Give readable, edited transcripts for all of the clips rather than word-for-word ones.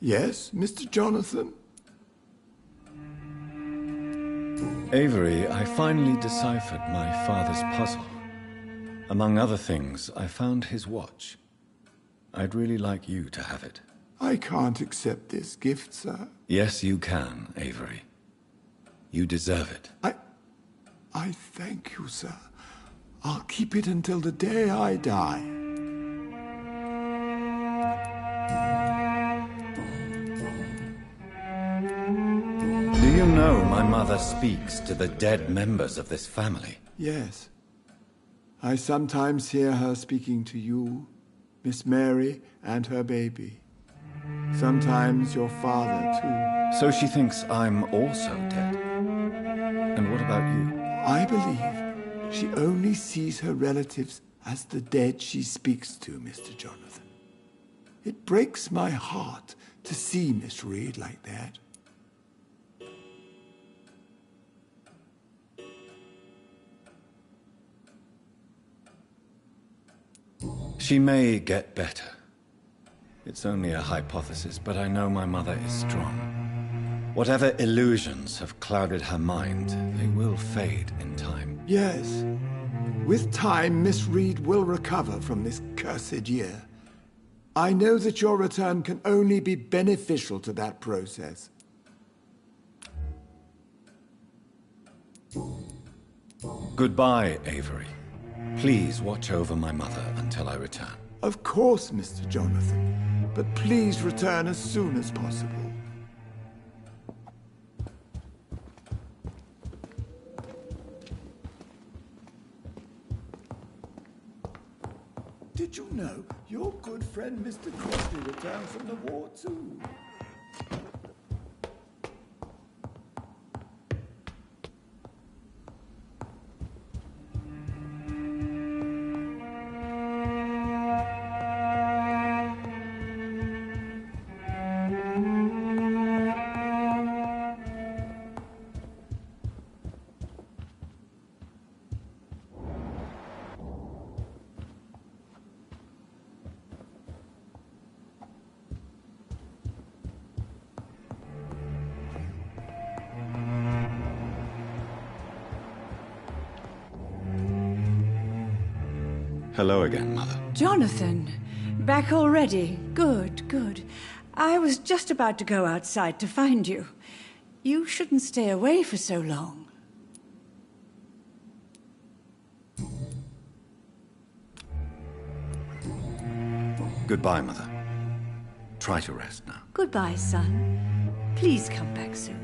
Yes, Mr. Jonathan? Avery, I finally deciphered my father's puzzle. Among other things, I found his watch. I'd really like you to have it. I can't accept this gift, sir. Yes, you can, Avery. You deserve it. I thank you, sir. I'll keep it until the day I die. Do you know my mother speaks to the dead members of this family? Yes. I sometimes hear her speaking to you, Miss Mary, and her baby. Sometimes your father, too. So she thinks I'm also dead. And what about you? I believe she only sees her relatives as the dead she speaks to, Mr. Jonathan. It breaks my heart to see Miss Reed like that. She may get better. It's only a hypothesis, but I know my mother is strong. Whatever illusions have clouded her mind, they will fade in time. Yes. With time, Miss Reed will recover from this cursed year. I know that your return can only be beneficial to that process. Goodbye, Avery. Please watch over my mother until I return. Of course, Mr. Jonathan. But please return as soon as possible. Did you know your good friend Mr. Crosby returned from the war too? Hello again, Mother. Jonathan, back already. Good, good. I was just about to go outside to find you. You shouldn't stay away for so long. Goodbye, Mother. Try to rest now. Goodbye, son. Please come back soon.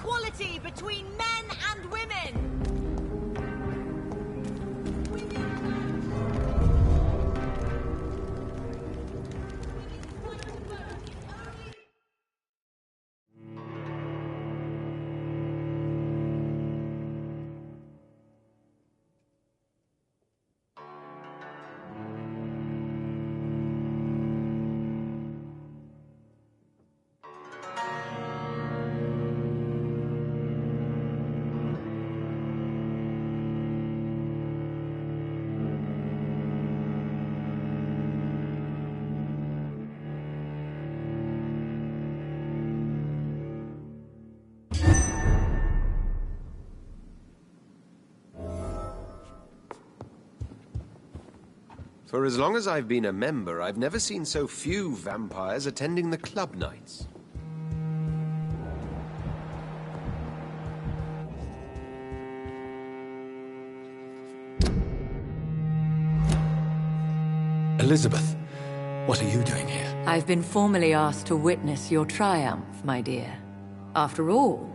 equality between men and women. For as long as I've been a member, I've never seen so few vampires attending the club nights. Elizabeth, what are you doing here? I've been formally asked to witness your triumph, my dear. After all,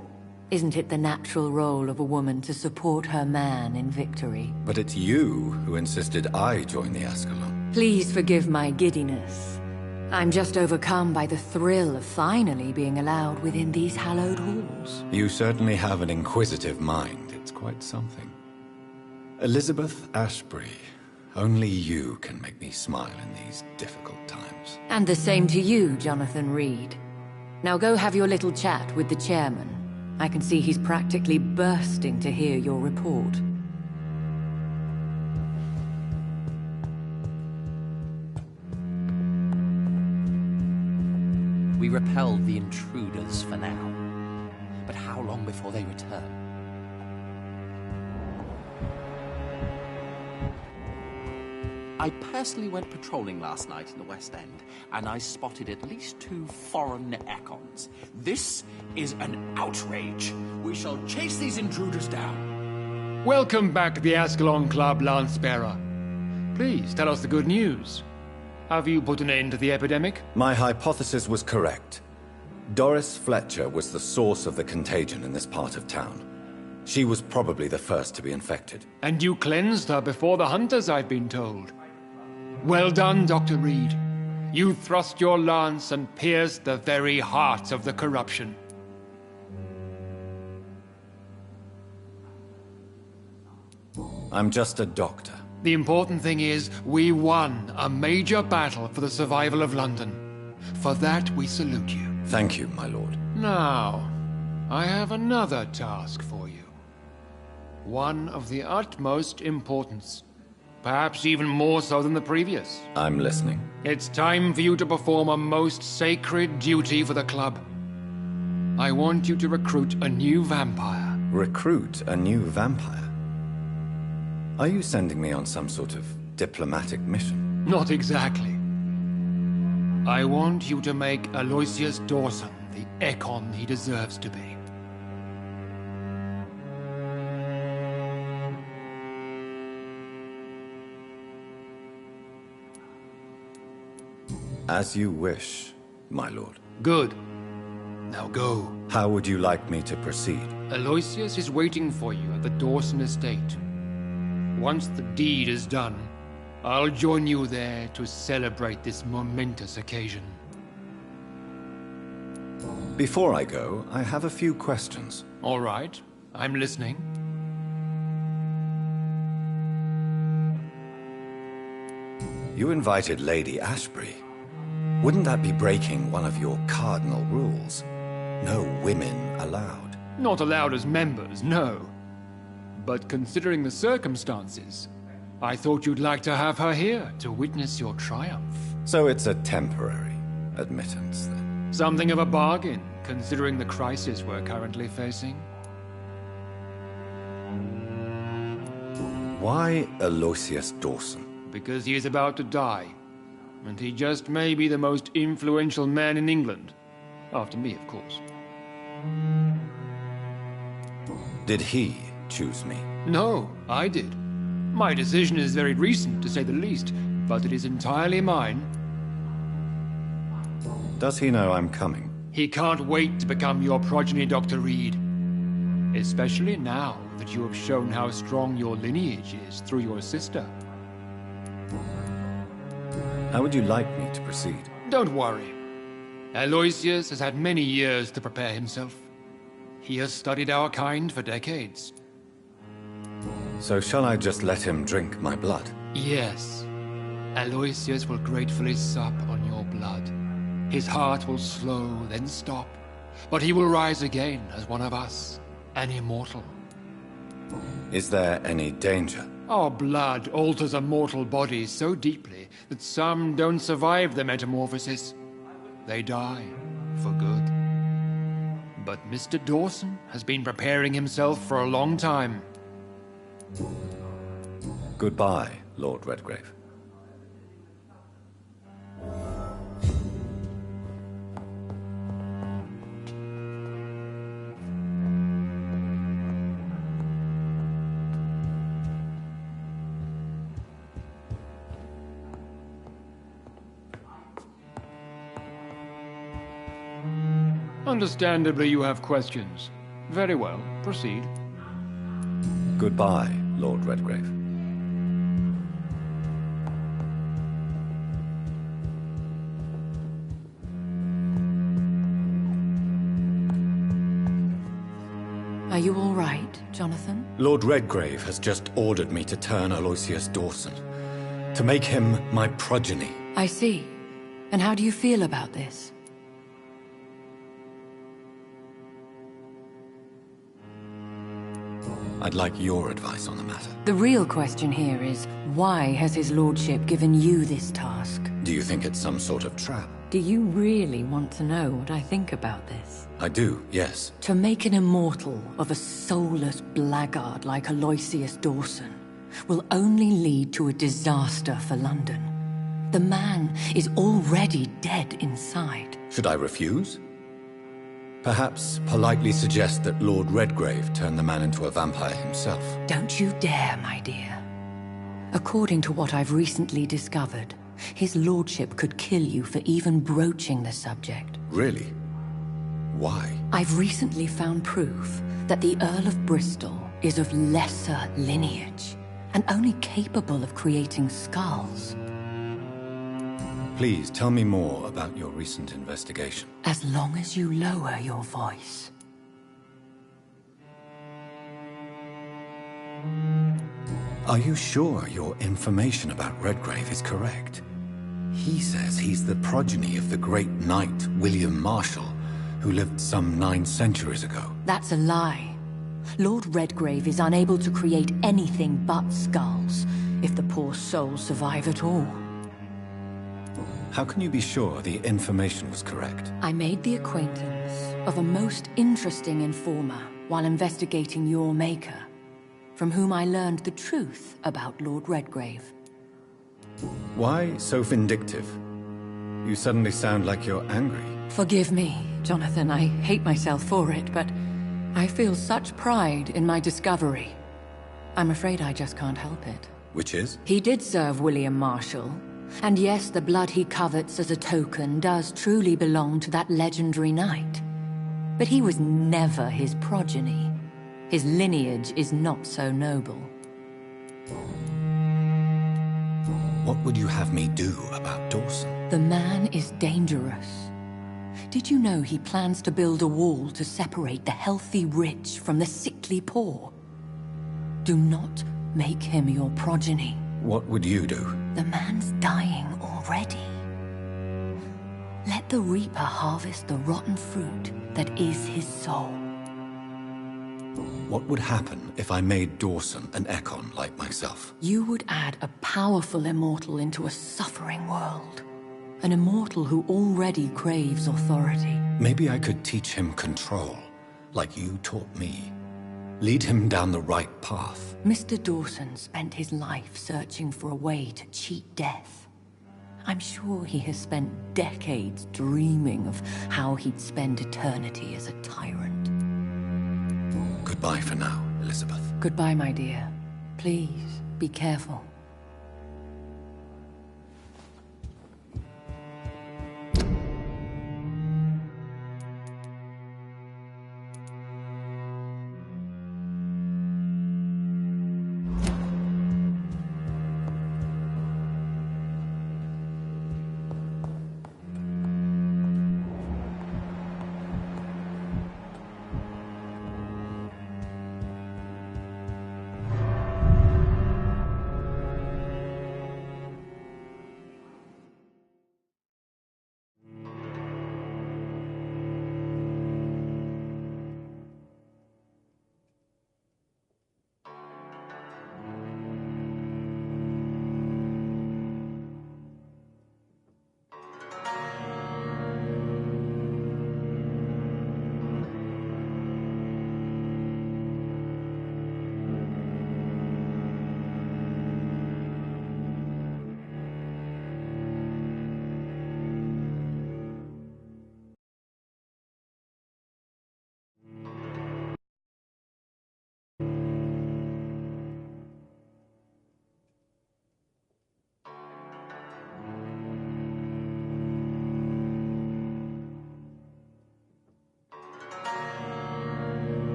isn't it the natural role of a woman to support her man in victory? But it's you who insisted I join the Ascalon. Please forgive my giddiness. I'm just overcome by the thrill of finally being allowed within these hallowed halls. You certainly have an inquisitive mind. It's quite something. Elizabeth Ashbury, only you can make me smile in these difficult times. And the same to you, Jonathan Reed. Now go have your little chat with the chairman. I can see he's practically bursting to hear your report. We repelled the intruders for now. But how long before they return? I personally went patrolling last night in the West End, and I spotted at least 2 foreign econs. This is an outrage. We shall chase these intruders down. Welcome back to the Ascalon Club, Lance-Bearer. Please, tell us the good news. Have you put an end to the epidemic? My hypothesis was correct. Doris Fletcher was the source of the contagion in this part of town. She was probably the first to be infected. And you cleansed her before the hunters, I've been told. Well done, Dr. Reed. You thrust your lance and pierced the very heart of the corruption. I'm just a doctor. The important thing is, we won a major battle for the survival of London. For that, we salute you. Thank you, my lord. Now, I have another task for you. One of the utmost importance. Perhaps even more so than the previous. I'm listening. It's time for you to perform a most sacred duty for the club. I want you to recruit a new vampire. Recruit a new vampire? Are you sending me on some sort of diplomatic mission? Not exactly. I want you to make Aloysius Dawson the Econ he deserves to be. As you wish, my lord. Good. Now go. How would you like me to proceed? Aloysius is waiting for you at the Dawson estate. Once the deed is done, I'll join you there to celebrate this momentous occasion. Before I go, I have a few questions. All right, I'm listening. You invited Lady Ashbury. Wouldn't that be breaking one of your cardinal rules? No women allowed. Not allowed as members, no. But considering the circumstances, I thought you'd like to have her here to witness your triumph. So it's a temporary admittance, then? Something of a bargain, considering the crisis we're currently facing. Why Aloysius Dawson? Because he is about to die. And he just may be the most influential man in England. After me, of course. Did he choose me? No, I did. My decision is very recent, to say the least, but it is entirely mine. Does he know I'm coming? He can't wait to become your progeny, Dr. Reed. Especially now that you have shown how strong your lineage is through your sister. How would you like me to proceed? Don't worry. Aloysius has had many years to prepare himself. He has studied our kind for decades. So shall I just let him drink my blood? Yes. Aloysius will gratefully sup on your blood. His heart will slow, then stop. But he will rise again as one of us, an immortal. Is there any danger? Our blood alters a mortal body so deeply that some don't survive the metamorphosis. They die, for good. But Mr. Dawson has been preparing himself for a long time. Goodbye, Lord Redgrave. Understandably, you have questions. Very well, proceed. Goodbye, Lord Redgrave. Are you all right, Jonathan? Lord Redgrave has just ordered me to turn Aloysius Dawson, to make him my progeny. I see. And how do you feel about this? I'd like your advice on the matter. The real question here is, why has his lordship given you this task? Do you think it's some sort of trap? Do you really want to know what I think about this? I do, yes. To make an immortal of a soulless blackguard like Aloysius Dawson will only lead to a disaster for London. The man is already dead inside. Should I refuse? Perhaps politely suggest that Lord Redgrave turn the man into a vampire himself. Don't you dare, my dear. According to what I've recently discovered, his lordship could kill you for even broaching the subject. Really? Why? I've recently found proof that the Earl of Bristol is of lesser lineage and only capable of creating skulls. Please tell me more about your recent investigation. As long as you lower your voice. Are you sure your information about Redgrave is correct? He says he's the progeny of the great knight William Marshall, who lived some 9 centuries ago. That's a lie. Lord Redgrave is unable to create anything but skulls, if the poor souls survive at all. How can you be sure the information was correct? I made the acquaintance of a most interesting informer while investigating your maker, from whom I learned the truth about Lord Redgrave. Why so vindictive? You suddenly sound like you're angry. Forgive me, Jonathan. I hate myself for it, but I feel such pride in my discovery. I'm afraid I just can't help it. Which is? He did serve William Marshall. And yes, the blood he covets as a token does truly belong to that legendary knight. But he was never his progeny. His lineage is not so noble. What would you have me do about Dawson? The man is dangerous. Did you know he plans to build a wall to separate the healthy rich from the sickly poor? Do not make him your progeny. What would you do? The man's dying already. Let the Reaper harvest the rotten fruit that is his soul. What would happen if I made Dawson an Ekon like myself? You would add a powerful immortal into a suffering world. An immortal who already craves authority. Maybe I could teach him control, like you taught me. Lead him down the right path. Mr. Dawson spent his life searching for a way to cheat death. I'm sure he has spent decades dreaming of how he'd spend eternity as a tyrant. Goodbye for now, Elizabeth. Goodbye, my dear. Please, be careful.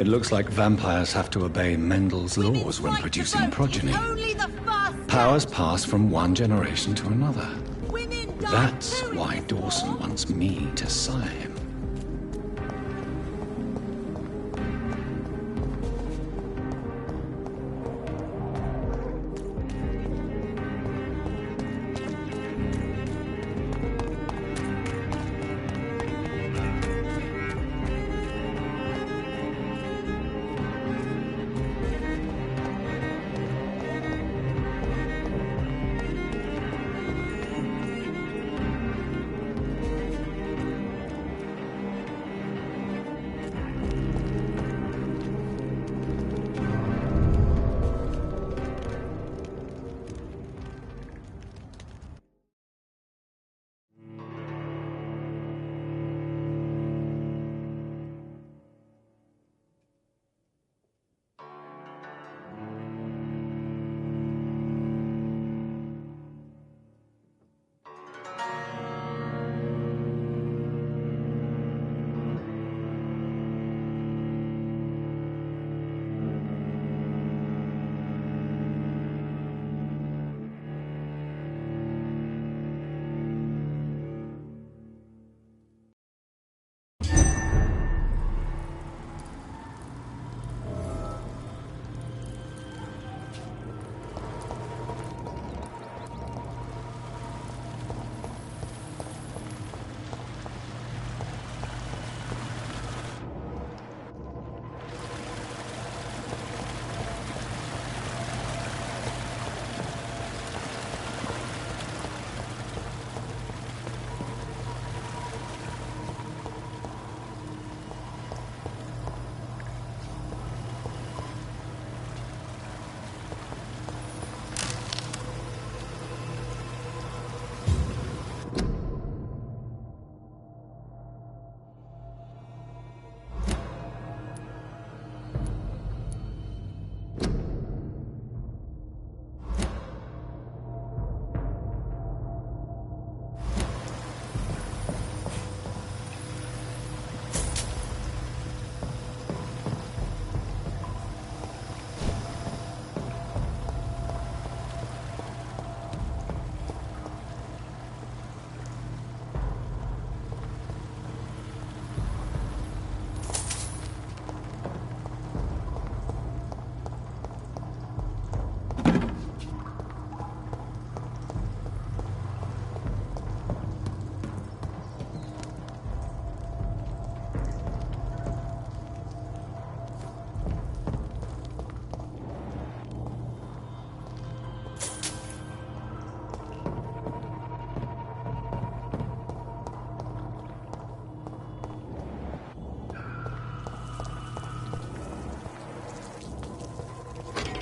It looks like vampires have to obey Mendel's laws when producing progeny. Only the first. Powers pass from one generation to another. Women die That's too. why Dawson wants me to sire him.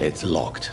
It's locked.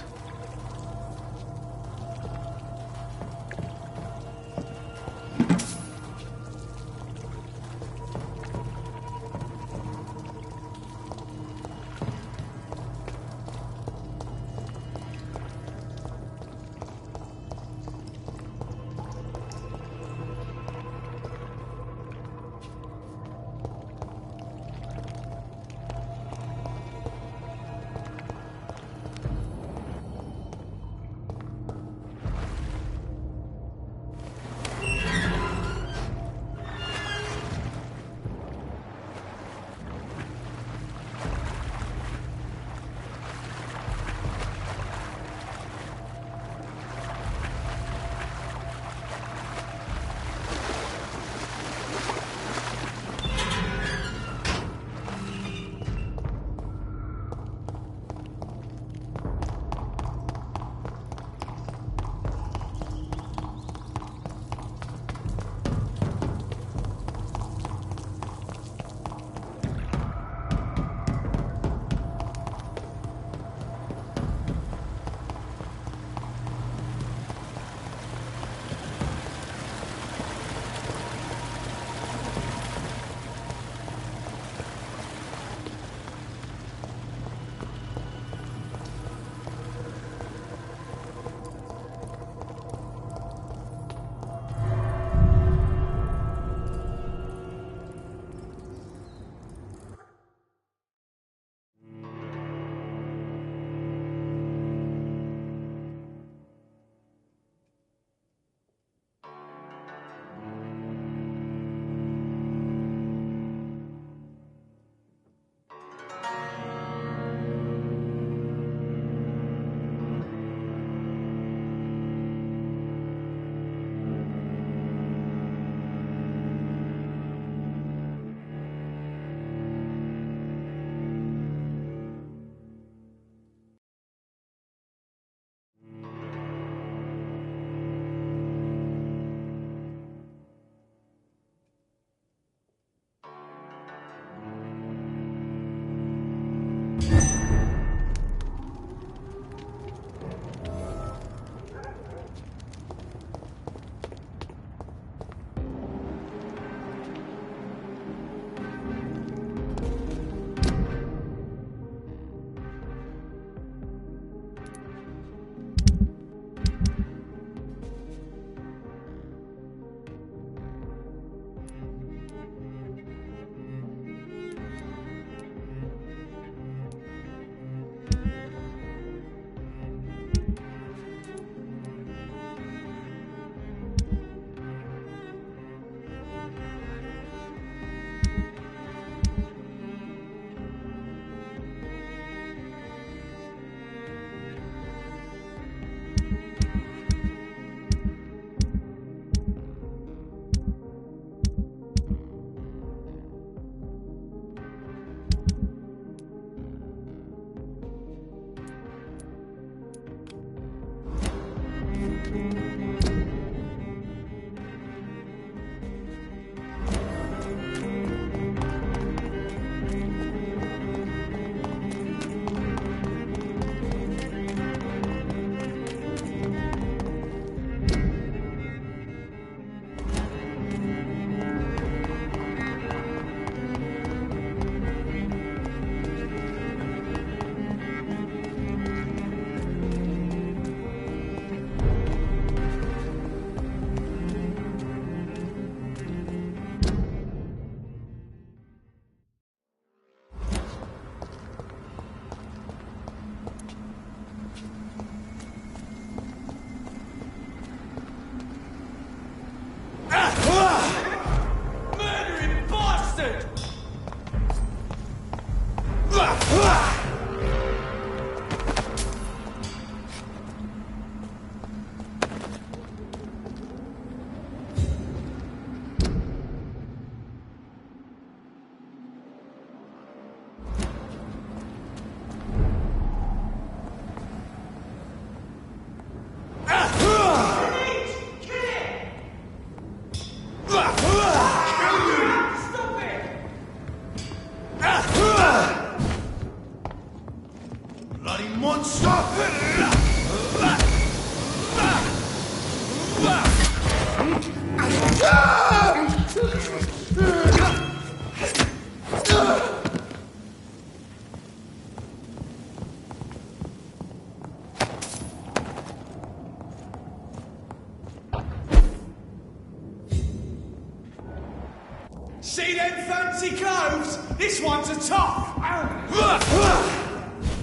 See them fancy clothes? This one's a top.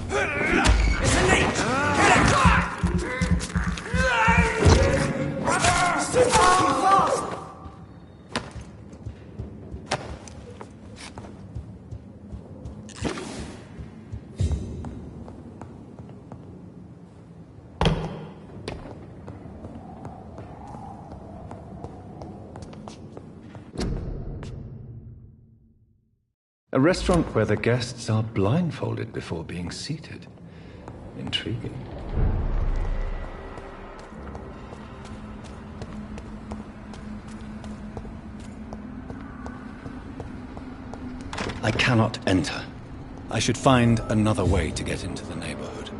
It's a neat. It's too fucking fast. A restaurant where the guests are blindfolded before being seated. Intriguing. I cannot enter. I should find another way to get into the neighborhood.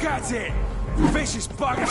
That's it! Vicious bugger!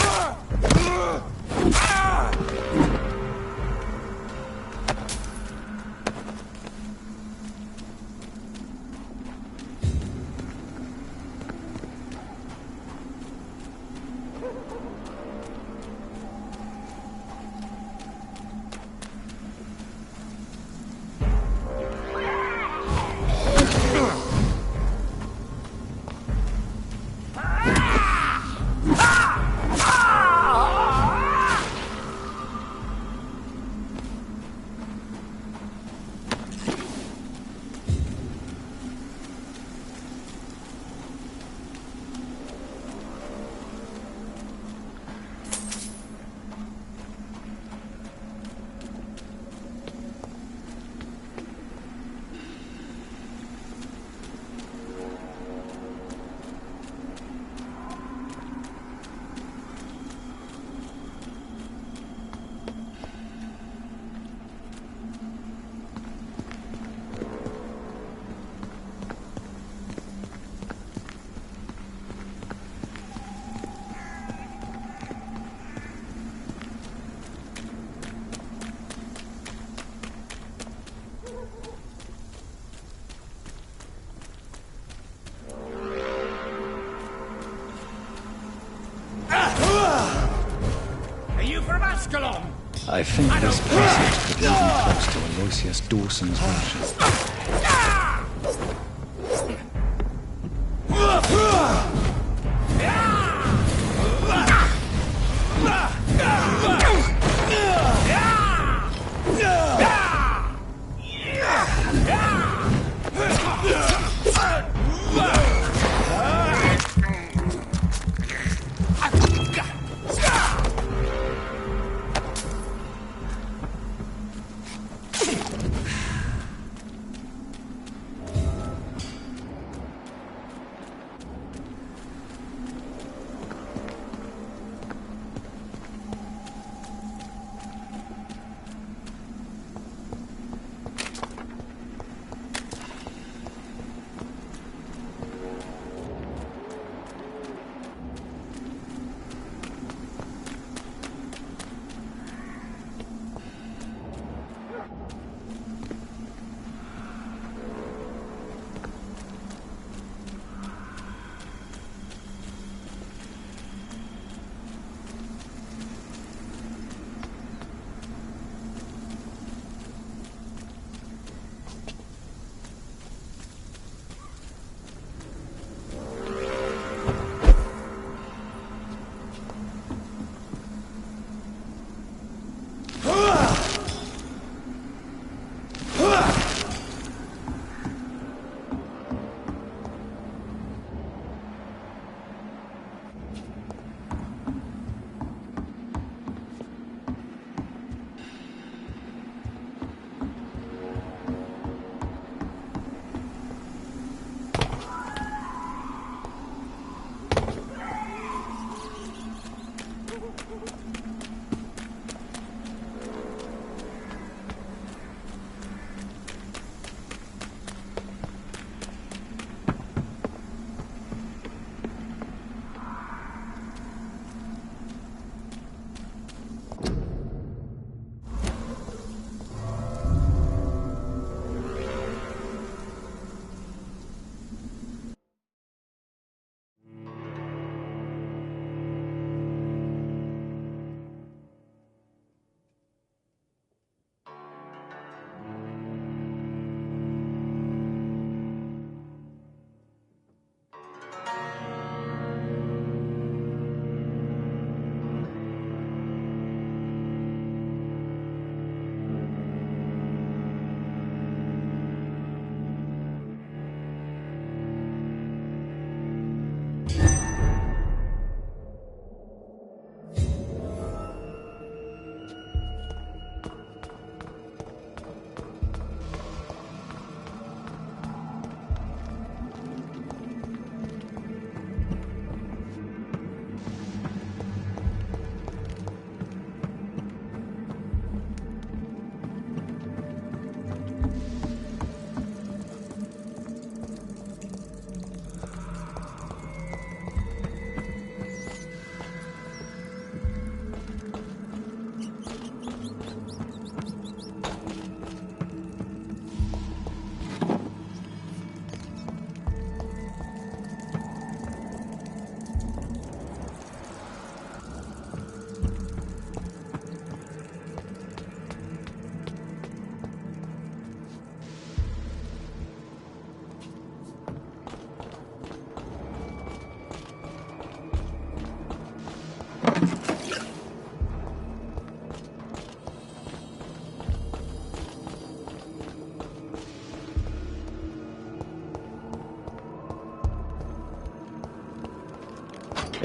I think this passage could lead me close to Aloysius Dawson's mansion.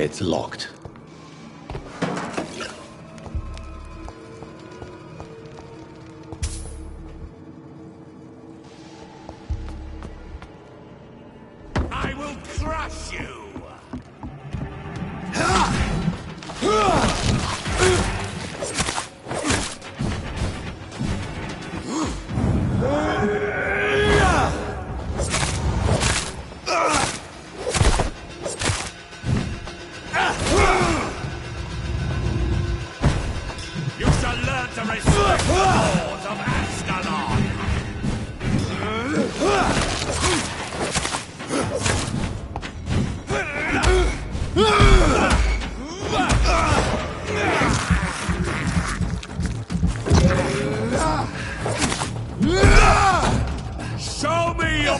It's locked. I will crush you! You shall learn to respect the laws of Ascalon! Show me your...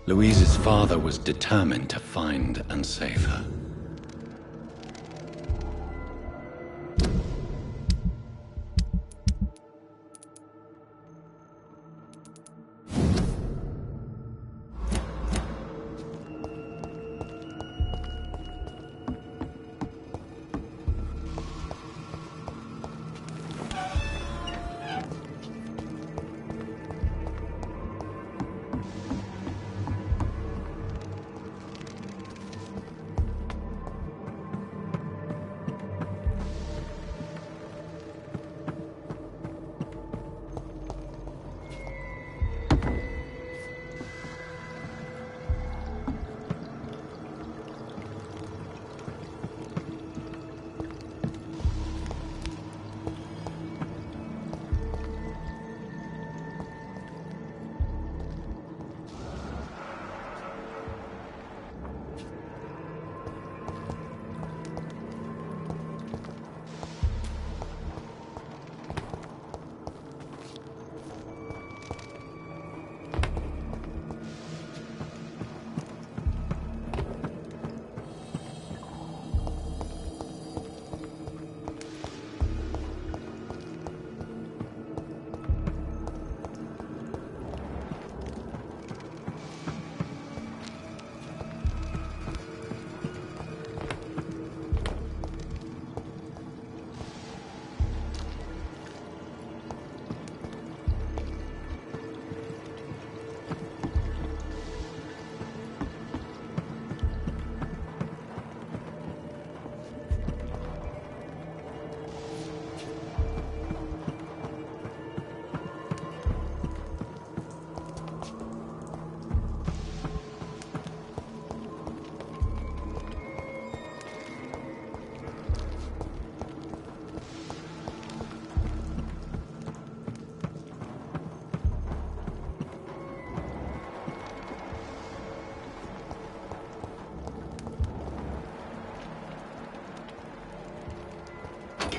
Louise's father was determined to find and save her.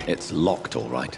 It's locked, all right.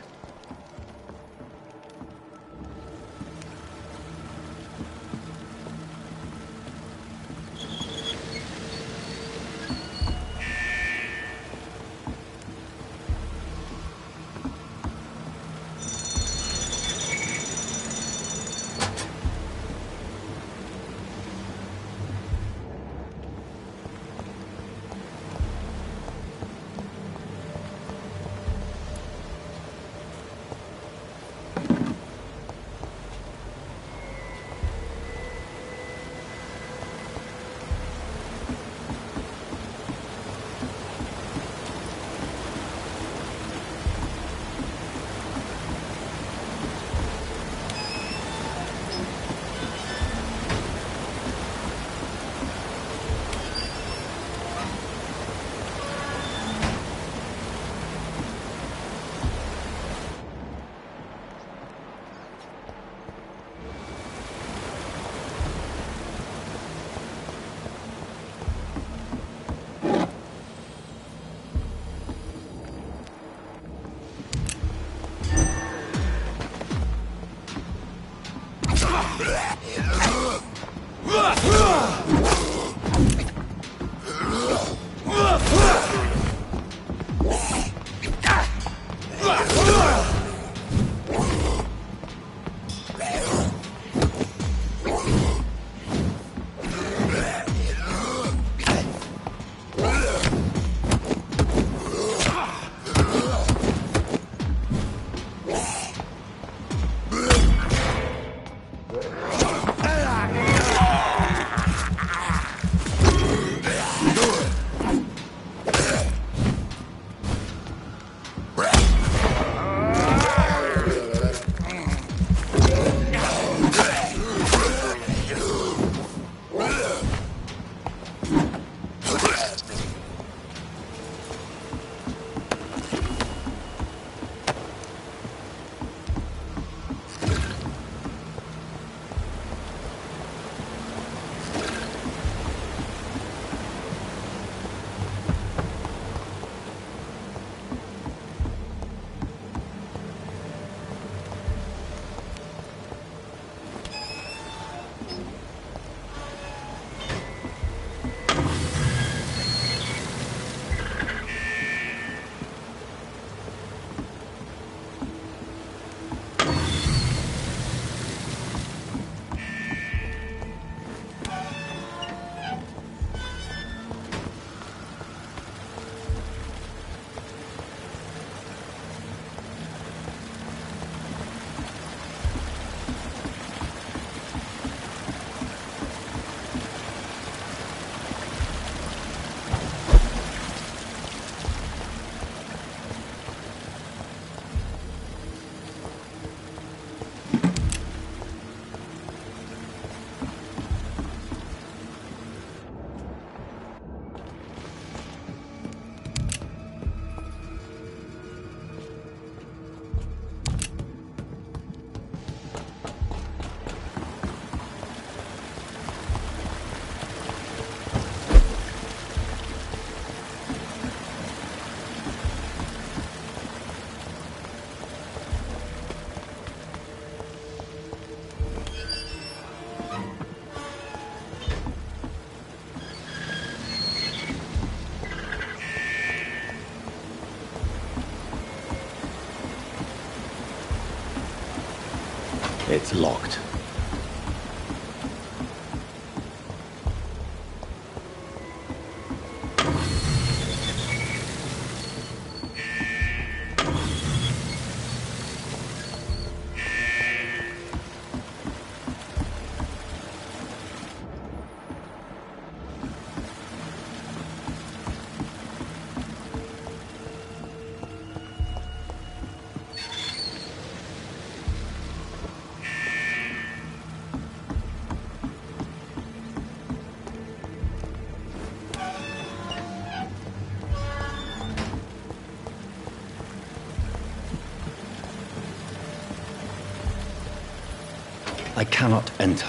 It's locked. I cannot enter.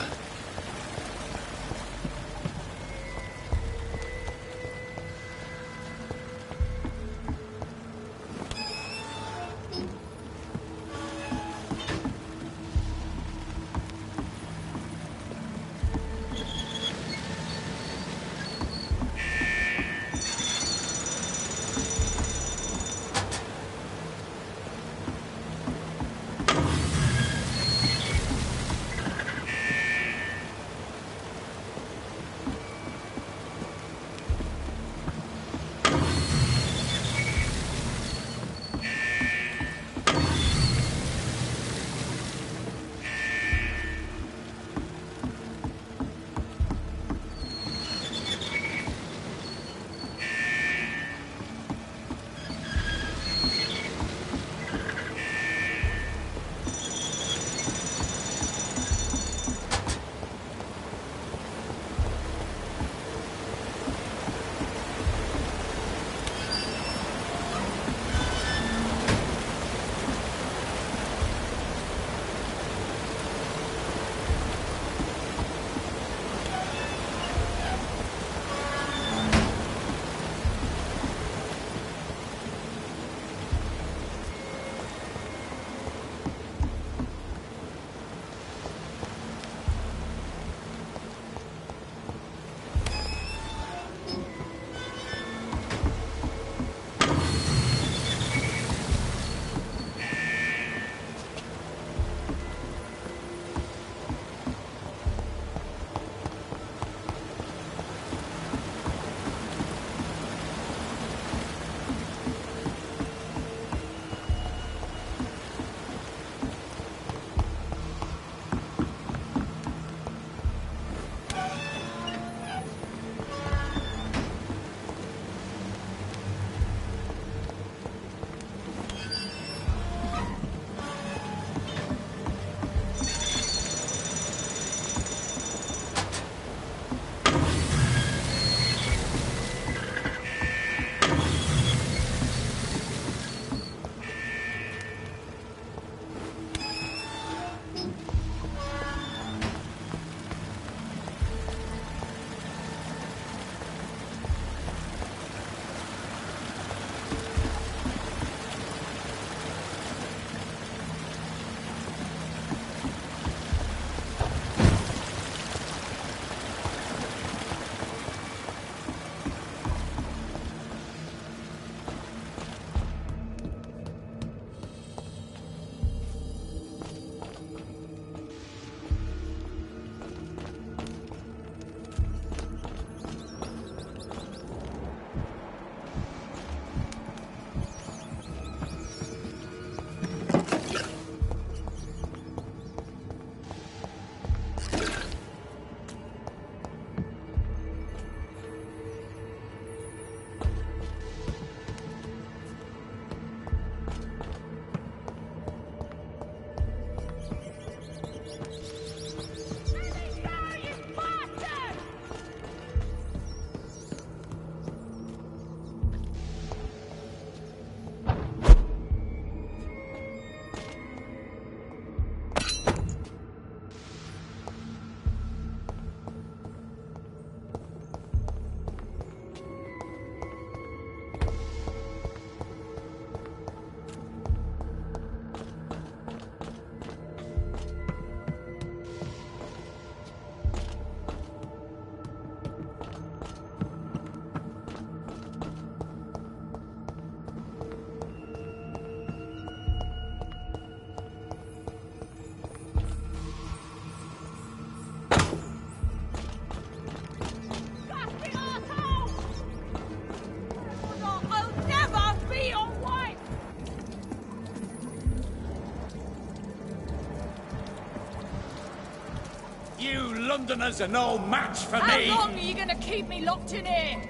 You Londoners are no match for me! How long are you gonna keep me locked in here?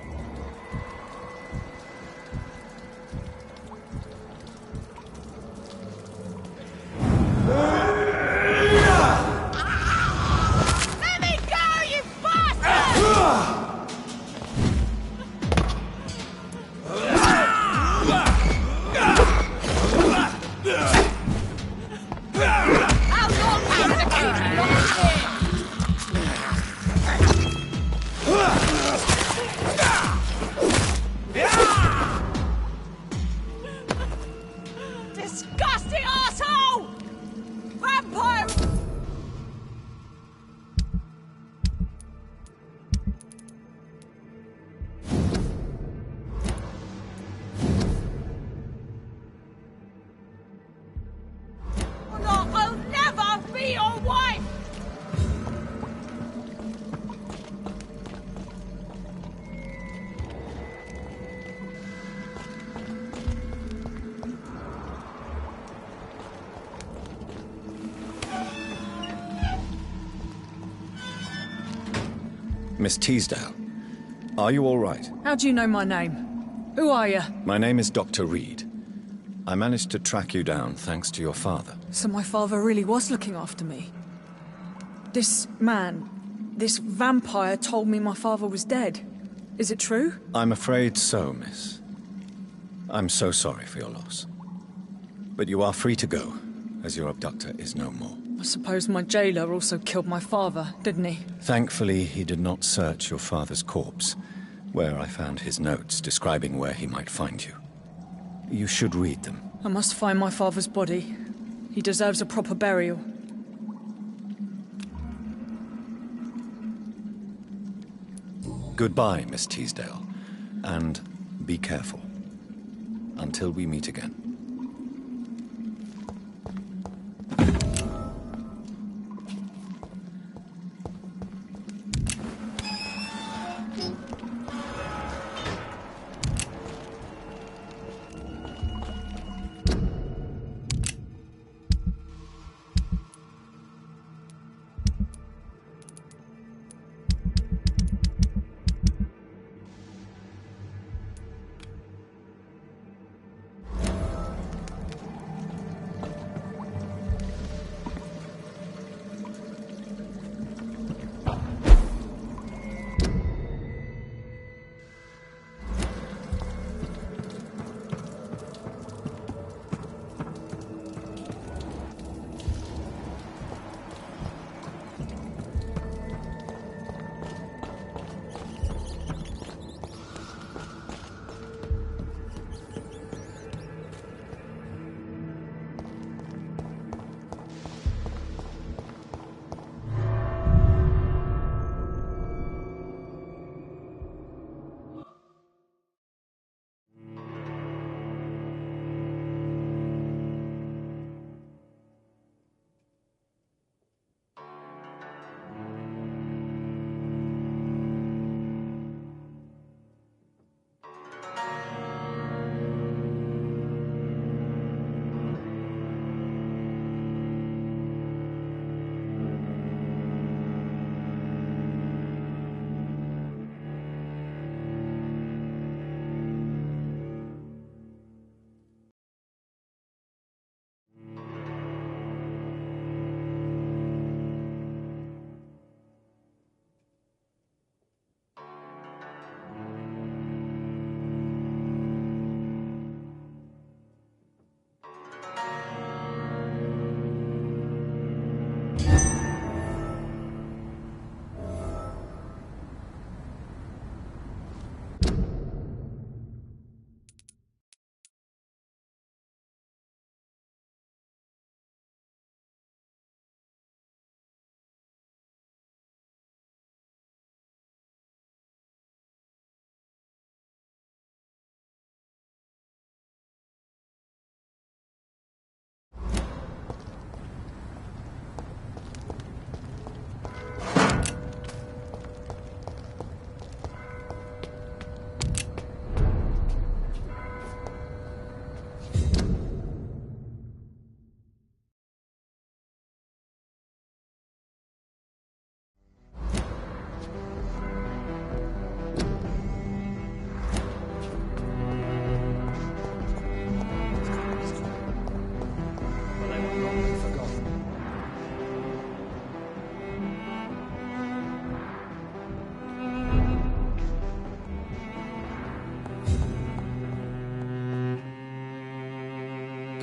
Let me go, you bastard! How long are you gonna keep me locked in here? Disgusting arsehole! Vampire! No, I'll never be your wife! Miss Teasdale, are you all right? How do you know my name? Who are you? My name is Dr. Reed. I managed to track you down thanks to your father. So my father really was looking after me. This man, this vampire told me my father was dead. Is it true? I'm afraid so, miss. I'm so sorry for your loss. But you are free to go, as your abductor is no more. I suppose my jailer also killed my father, didn't he? Thankfully, he did not search your father's corpse, where I found his notes describing where he might find you. You should read them. I must find my father's body. He deserves a proper burial. Goodbye, Miss Teasdale, and be careful. Until we meet again.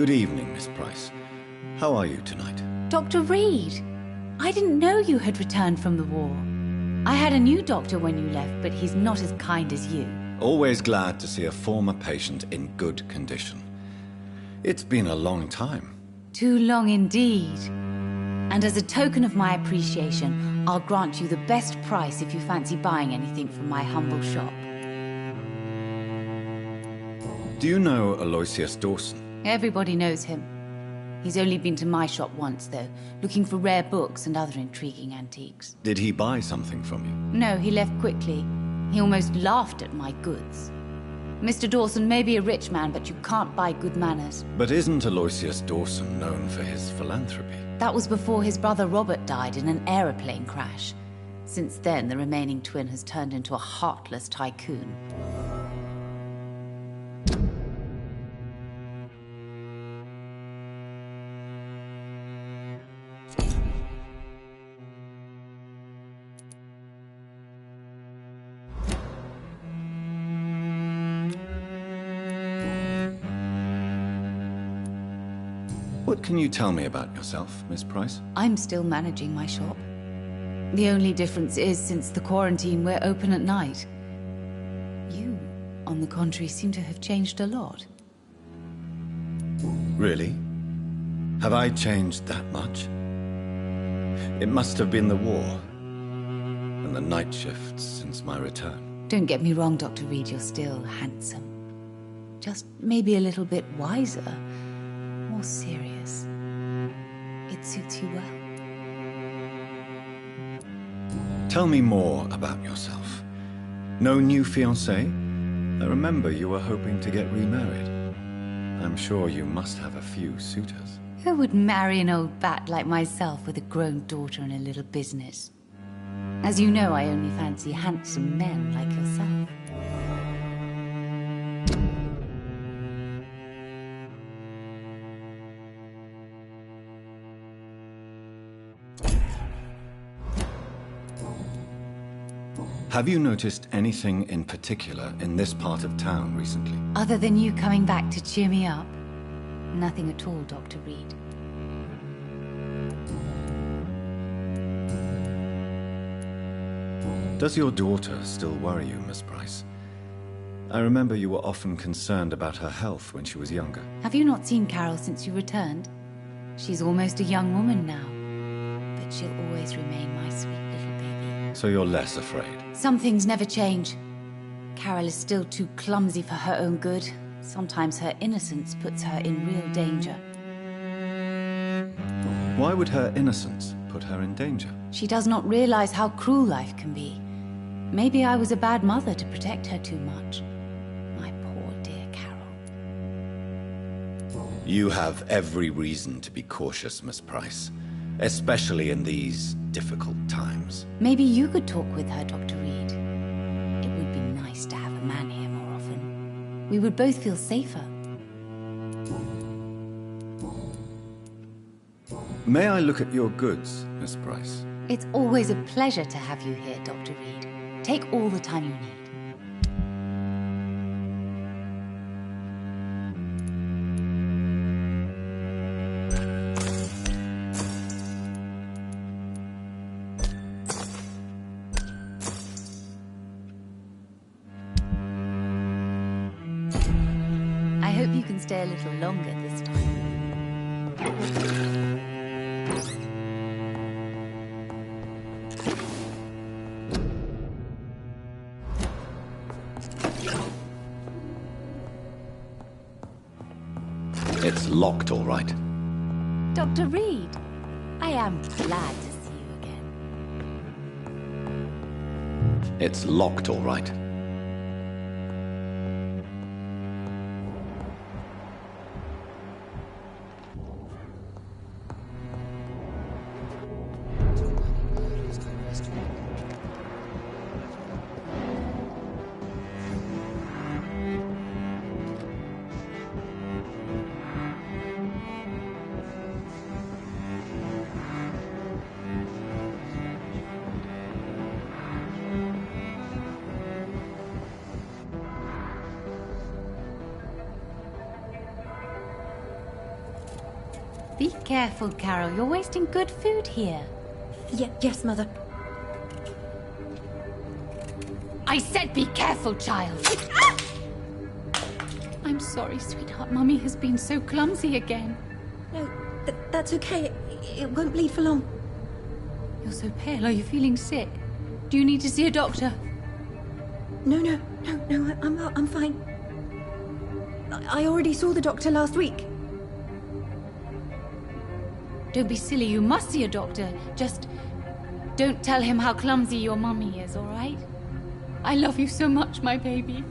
Good evening, Miss Price. How are you tonight? Dr. Reed, I didn't know you had returned from the war. I had a new doctor when you left, but he's not as kind as you. Always glad to see a former patient in good condition. It's been a long time. Too long indeed. And as a token of my appreciation, I'll grant you the best price if you fancy buying anything from my humble shop. Do you know Aloysius Dawson? Everybody knows him. He's only been to my shop once, though, looking for rare books and other intriguing antiques. Did he buy something from you? No, he left quickly. He almost laughed at my goods. Mr. Dawson may be a rich man, but you can't buy good manners. But isn't Aloysius Dawson known for his philanthropy? That was before his brother Robert died in an aeroplane crash. Since then, the remaining twin has turned into a heartless tycoon. What can you tell me about yourself, Miss Price? I'm still managing my shop. The only difference is, since the quarantine, we're open at night. You, on the contrary, seem to have changed a lot. Really? Have I changed that much? It must have been the war and the night shifts since my return. Don't get me wrong, Dr. Reed, you're still handsome. Just maybe a little bit wiser, more serious. It suits you well. Tell me more about yourself. No new fiancé? I remember you were hoping to get remarried. I'm sure you must have a few suitors. Who would marry an old bat like myself with a grown daughter and a little business? As you know, I only fancy handsome men like yourself. Have you noticed anything in particular in this part of town recently? Other than you coming back to cheer me up? Nothing at all, Dr. Reed. Does your daughter still worry you, Miss Price? I remember you were often concerned about her health when she was younger. Have you not seen Carol since you returned? She's almost a young woman now, but she'll always remain my sweet little baby. So you're less afraid? Some things never change. Carol is still too clumsy for her own good. Sometimes her innocence puts her in real danger. Why would her innocence put her in danger? She does not realize how cruel life can be. Maybe I was a bad mother to protect her too much. My poor dear Carol. You have every reason to be cautious, Miss Price. Especially in these difficult times. Maybe you could talk with her, Dr. Reed. It would be nice to have a man here more often. We would both feel safer. May I look at your goods, Miss Price? It's always a pleasure to have you here, Dr. Reed. Take all the time you need. I hope you can stay a little longer this time. It's locked, all right. Dr. Reed, I am glad to see you again. It's locked, all right. Be careful, Carol. You're wasting good food here. Yes, Mother. I said be careful, child. I'm sorry, sweetheart. Mummy has been so clumsy again. No, that's okay. It won't bleed for long. You're so pale. Are you feeling sick? Do you need to see a doctor? No, I'm fine. I already saw the doctor last week. Don't be silly. You must see a doctor. Just don't tell him how clumsy your mummy is, all right? I love you so much, my baby.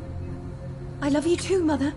I love you too, Mother.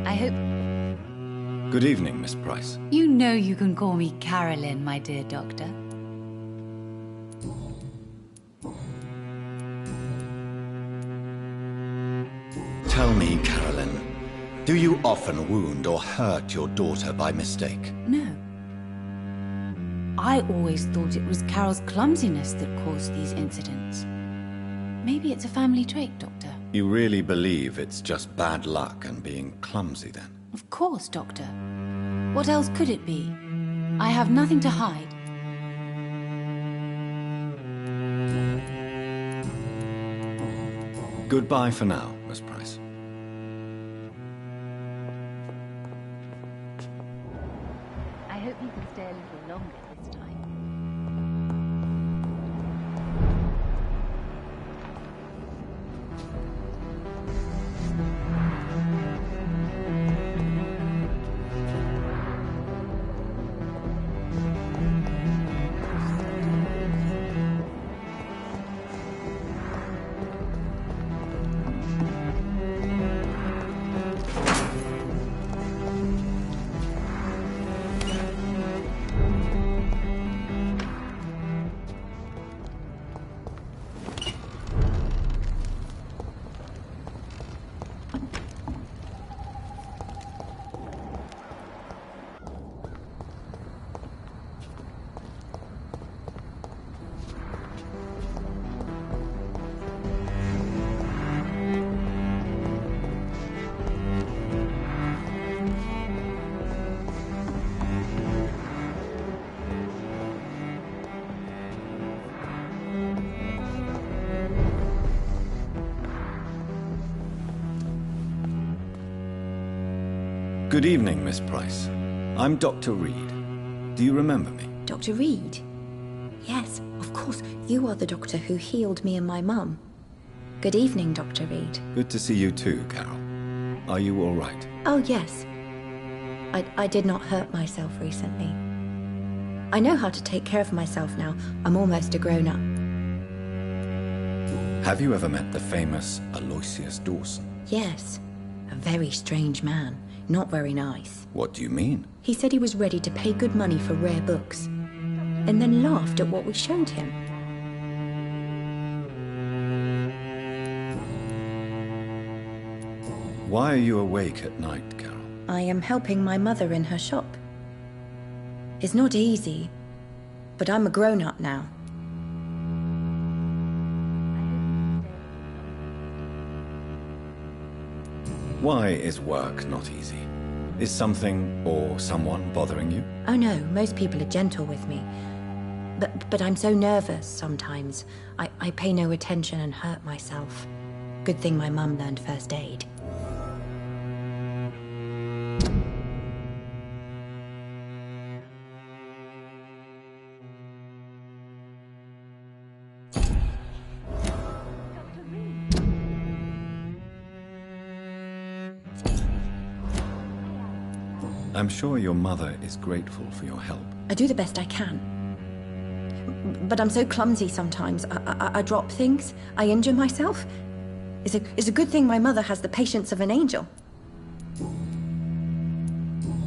I hope... Good evening, Miss Price. You know you can call me Carolyn, my dear doctor. Tell me, Carolyn, do you often wound or hurt your daughter by mistake? No. I always thought it was Carol's clumsiness that caused these incidents. Maybe it's a family trait, Doctor. You really believe it's just bad luck and being clumsy, then? Of course, Doctor. What else could it be? I have nothing to hide. Goodbye for now, Miss Price. I hope you can stay a little longer this time. Good evening, Miss Price. I'm Dr. Reed. Do you remember me? Dr. Reed? Yes, of course. You are the doctor who healed me and my mum. Good evening, Dr. Reed. Good to see you too, Carol. Are you all right? Oh, yes. I did not hurt myself recently. I know how to take care of myself now. I'm almost a grown-up. Have you ever met the famous Aloysius Dawson? Yes. A very strange man. Not very nice. What do you mean? He said he was ready to pay good money for rare books, and then laughed at what we showed him. Why are you awake at night, Carol? I am helping my mother in her shop. It's not easy, but I'm a grown-up now. Why is work not easy? Is something or someone bothering you? Oh no, most people are gentle with me. But I'm so nervous sometimes. I pay no attention and hurt myself. Good thing my mum learned first aid. I'm sure your mother is grateful for your help. I do the best I can. But I'm so clumsy sometimes. I drop things. I injure myself. It's a good thing my mother has the patience of an angel.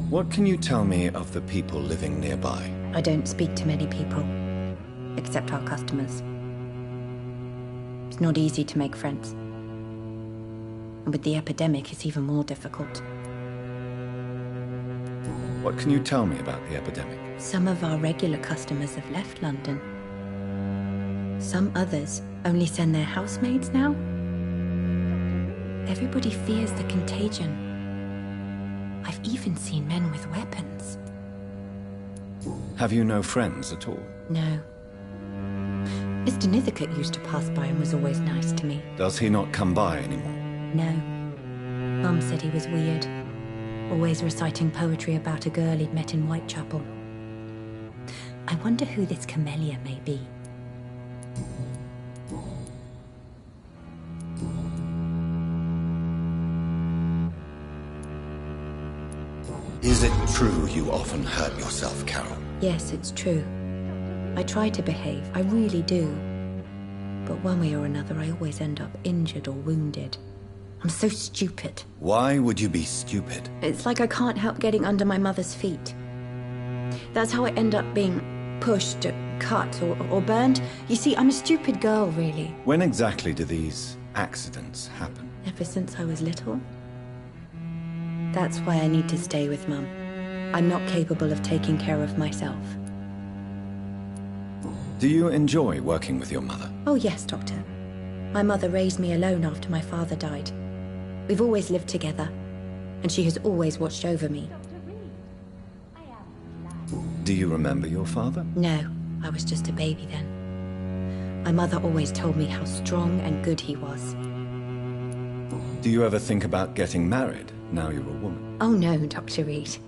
What can you tell me of the people living nearby? I don't speak to many people, except our customers. It's not easy to make friends. And with the epidemic, it's even more difficult. What can you tell me about the epidemic? Some of our regular customers have left London. Some others only send their housemaids now. Everybody fears the contagion. I've even seen men with weapons. Have you no friends at all? No. Mr. Nithercote used to pass by and was always nice to me. Does he not come by anymore? No. Mum said he was weird. Always reciting poetry about a girl he'd met in Whitechapel. I wonder who this camellia may be. Is it true you often hurt yourself, Carol? Yes, it's true. I try to behave, I really do. But one way or another, I always end up injured or wounded. I'm so stupid. Why would you be stupid? It's like I can't help getting under my mother's feet. That's how I end up being pushed, cut, or burned. You see, I'm a stupid girl, really. When exactly do these accidents happen? Ever since I was little. That's why I need to stay with Mum. I'm not capable of taking care of myself. Do you enjoy working with your mother? Oh yes, Doctor. My mother raised me alone after my father died. We've always lived together, and she has always watched over me. Do you remember your father? No, I was just a baby then. My mother always told me how strong and good he was. Do you ever think about getting married, now you're a woman? Oh no, Dr. Reed.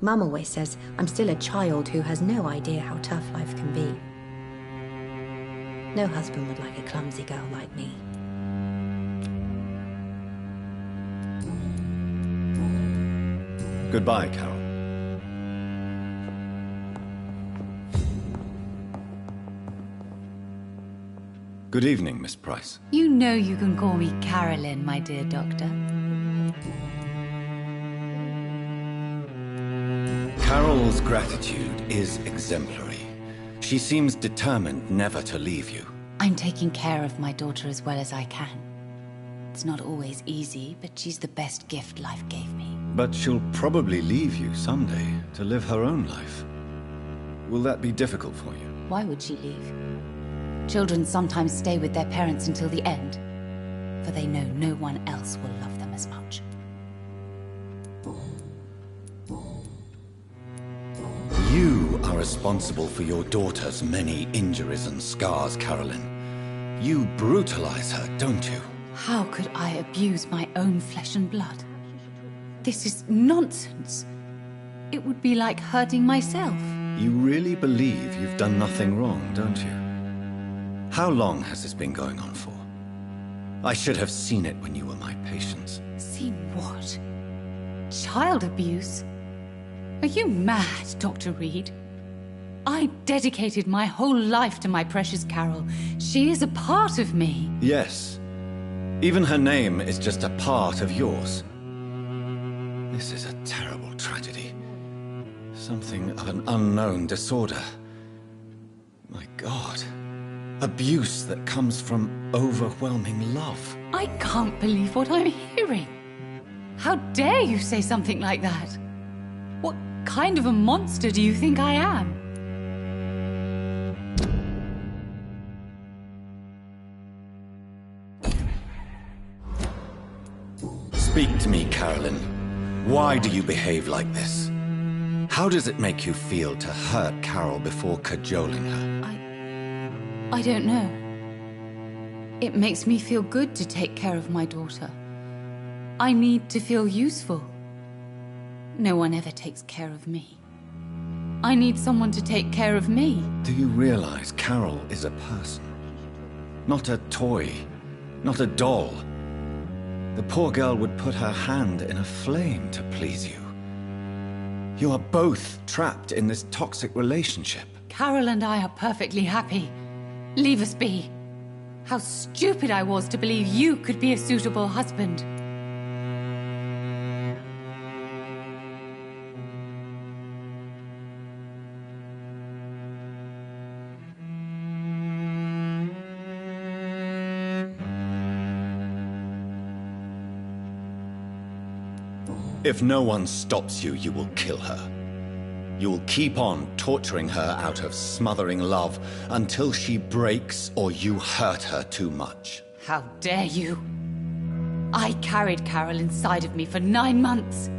Mum always says I'm still a child who has no idea how tough life can be. No husband would like a clumsy girl like me. Goodbye, Carol. Good evening, Miss Price. You know you can call me Carolyn, my dear doctor. Carol's gratitude is exemplary. She seems determined never to leave you. I'm taking care of my daughter as well as I can. It's not always easy, but she's the best gift life gave me. But she'll probably leave you someday to live her own life. Will that be difficult for you? Why would she leave? Children sometimes stay with their parents until the end, for they know no one else will love them as much. You are responsible for your daughter's many injuries and scars, Carolyn. You brutalize her, don't you? How could I abuse my own flesh and blood? This is nonsense. It would be like hurting myself. You really believe you've done nothing wrong, don't you? How long has this been going on for? I should have seen it when you were my patients. See what? Child abuse? Are you mad, Dr. Reed? I dedicated my whole life to my precious Carol. She is a part of me. Yes. Even her name is just a part of yours. This is a terrible tragedy. Something of an unknown disorder. My God. Abuse that comes from overwhelming love. I can't believe what I'm hearing. How dare you say something like that? What kind of a monster do you think I am? Speak to me, Carolyn. Why do you behave like this? How does it make you feel to hurt Carol before cajoling her? I don't know. It makes me feel good to take care of my daughter. I need to feel useful. No one ever takes care of me. I need someone to take care of me. Do you realize Carol is a person? Not a toy, not a doll. The poor girl would put her hand in a flame to please you. You are both trapped in this toxic relationship. Carol and I are perfectly happy. Leave us be. How stupid I was to believe you could be a suitable husband. If no one stops you, you will kill her. You will keep on torturing her out of smothering love until she breaks or you hurt her too much. How dare you? I carried Carol inside of me for 9 months.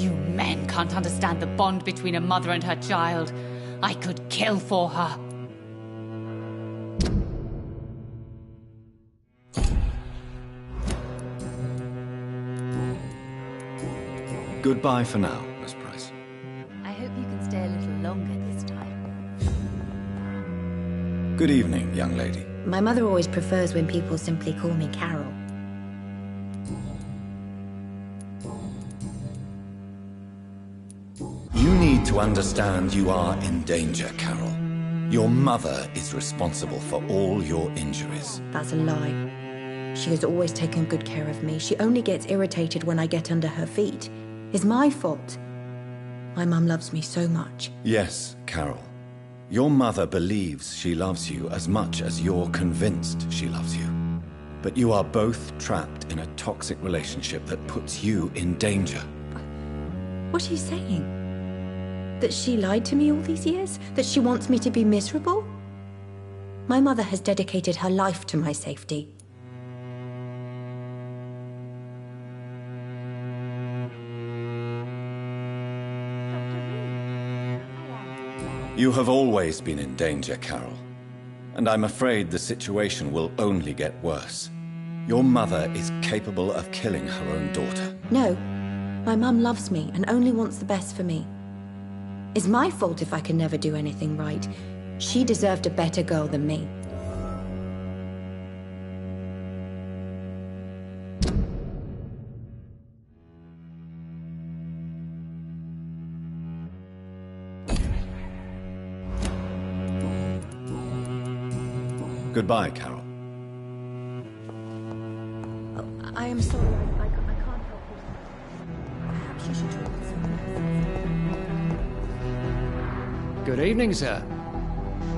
You men can't understand the bond between a mother and her child. I could kill for her. Goodbye for now, Miss Price. I hope you can stay a little longer this time. Good evening, young lady. My mother always prefers when people simply call me Carol. You need to understand you are in danger, Carol. Your mother is responsible for all your injuries. That's a lie. She has always taken good care of me. She only gets irritated when I get under her feet. It's my fault. My mum loves me so much. Yes, Carol. Your mother believes she loves you as much as you're convinced she loves you. But you are both trapped in a toxic relationship that puts you in danger. What are you saying? That she lied to me all these years? That she wants me to be miserable? My mother has dedicated her life to my safety. You have always been in danger, Carol. And I'm afraid the situation will only get worse. Your mother is capable of killing her own daughter. No. My mum loves me and only wants the best for me. It's my fault if I can never do anything right. She deserved a better girl than me. Goodbye, Carol. Oh, I am sorry. I can't help you. Perhaps you should talk to someone else. Good evening, sir.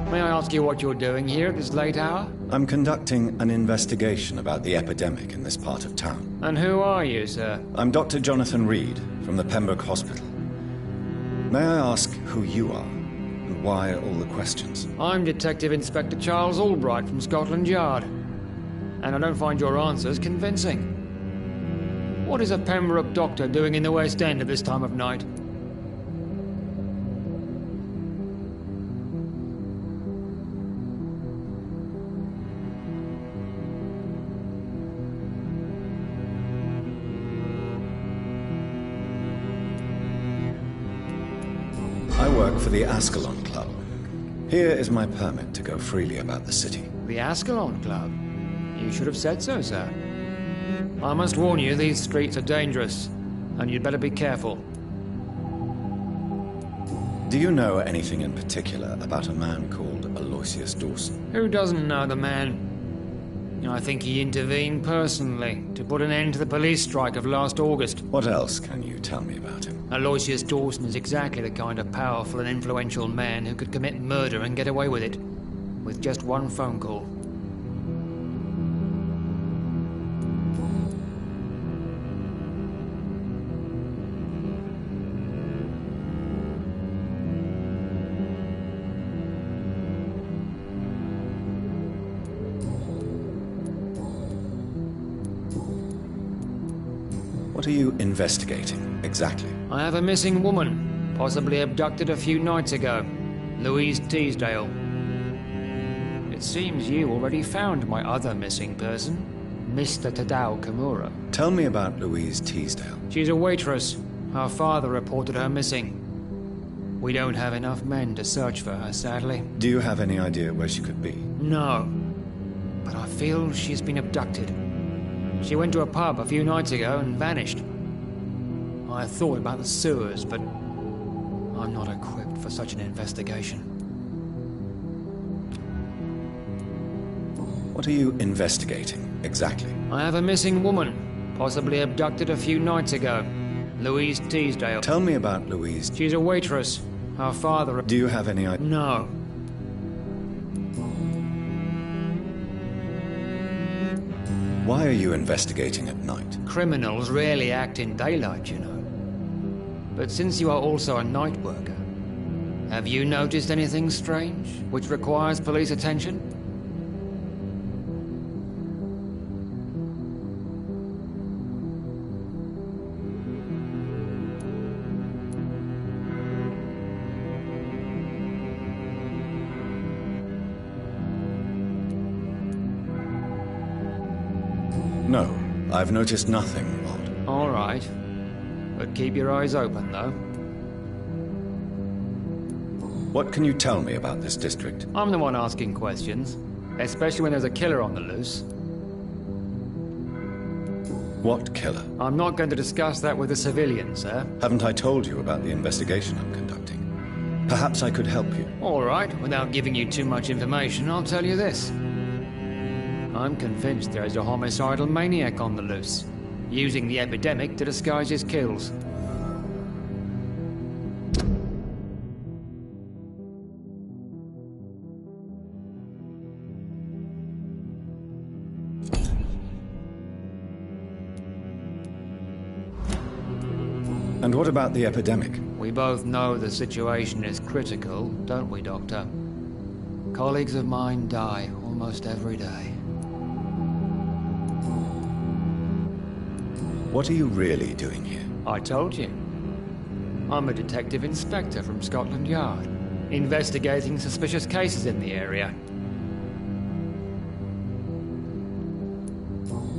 May I ask you what you're doing here at this late hour? I'm conducting an investigation about the epidemic in this part of town. And who are you, sir? I'm Dr. Jonathan Reed from the Pembroke Hospital. May I ask who you are? And why all the questions? I'm Detective Inspector Charles Albright from Scotland Yard. And I don't find your answers convincing. What is a Pembroke doctor doing in the West End at this time of night? I work for the Ascalon Club. Here is my permit to go freely about the city. The Ascalon Club? You should have said so, sir. I must warn you, these streets are dangerous, and you'd better be careful. Do you know anything in particular about a man called Aloysius Dawson? Who doesn't know the man? I think he intervened personally to put an end to the police strike of last August. What else can you tell me about him? Aloysius Dawson is exactly the kind of powerful and influential man who could commit murder and get away with it, with just one phone call. What are you investigating, exactly? I have a missing woman, possibly abducted a few nights ago. Louise Teasdale. It seems you already found my other missing person, Mr. Tadao Kimura. Tell me about Louise Teasdale. She's a waitress. Her father reported her missing. We don't have enough men to search for her, sadly. Do you have any idea where she could be? No. But I feel she's been abducted. She went to a pub a few nights ago and vanished. I thought about the sewers, but I'm not equipped for such an investigation. What are you investigating, exactly? I have a missing woman, possibly abducted a few nights ago. Louise Teasdale. Tell me about Louise. She's a waitress. Her father... Do you have any idea? No. Why are you investigating at night? Criminals rarely act in daylight, you know. But since you are also a night worker, have you noticed anything strange, which requires police attention? No, I've noticed nothing odd. All right. But keep your eyes open, though. What can you tell me about this district? I'm the one asking questions, especially when there's a killer on the loose. What killer? I'm not going to discuss that with a civilian, sir. Haven't I told you about the investigation I'm conducting? Perhaps I could help you. All right, without giving you too much information, I'll tell you this. I'm convinced there is a homicidal maniac on the loose, using the epidemic to disguise his kills. And what about the epidemic? We both know the situation is critical, don't we, Doctor? Colleagues of mine die almost every day. What are you really doing here? I told you. I'm a detective inspector from Scotland Yard, investigating suspicious cases in the area.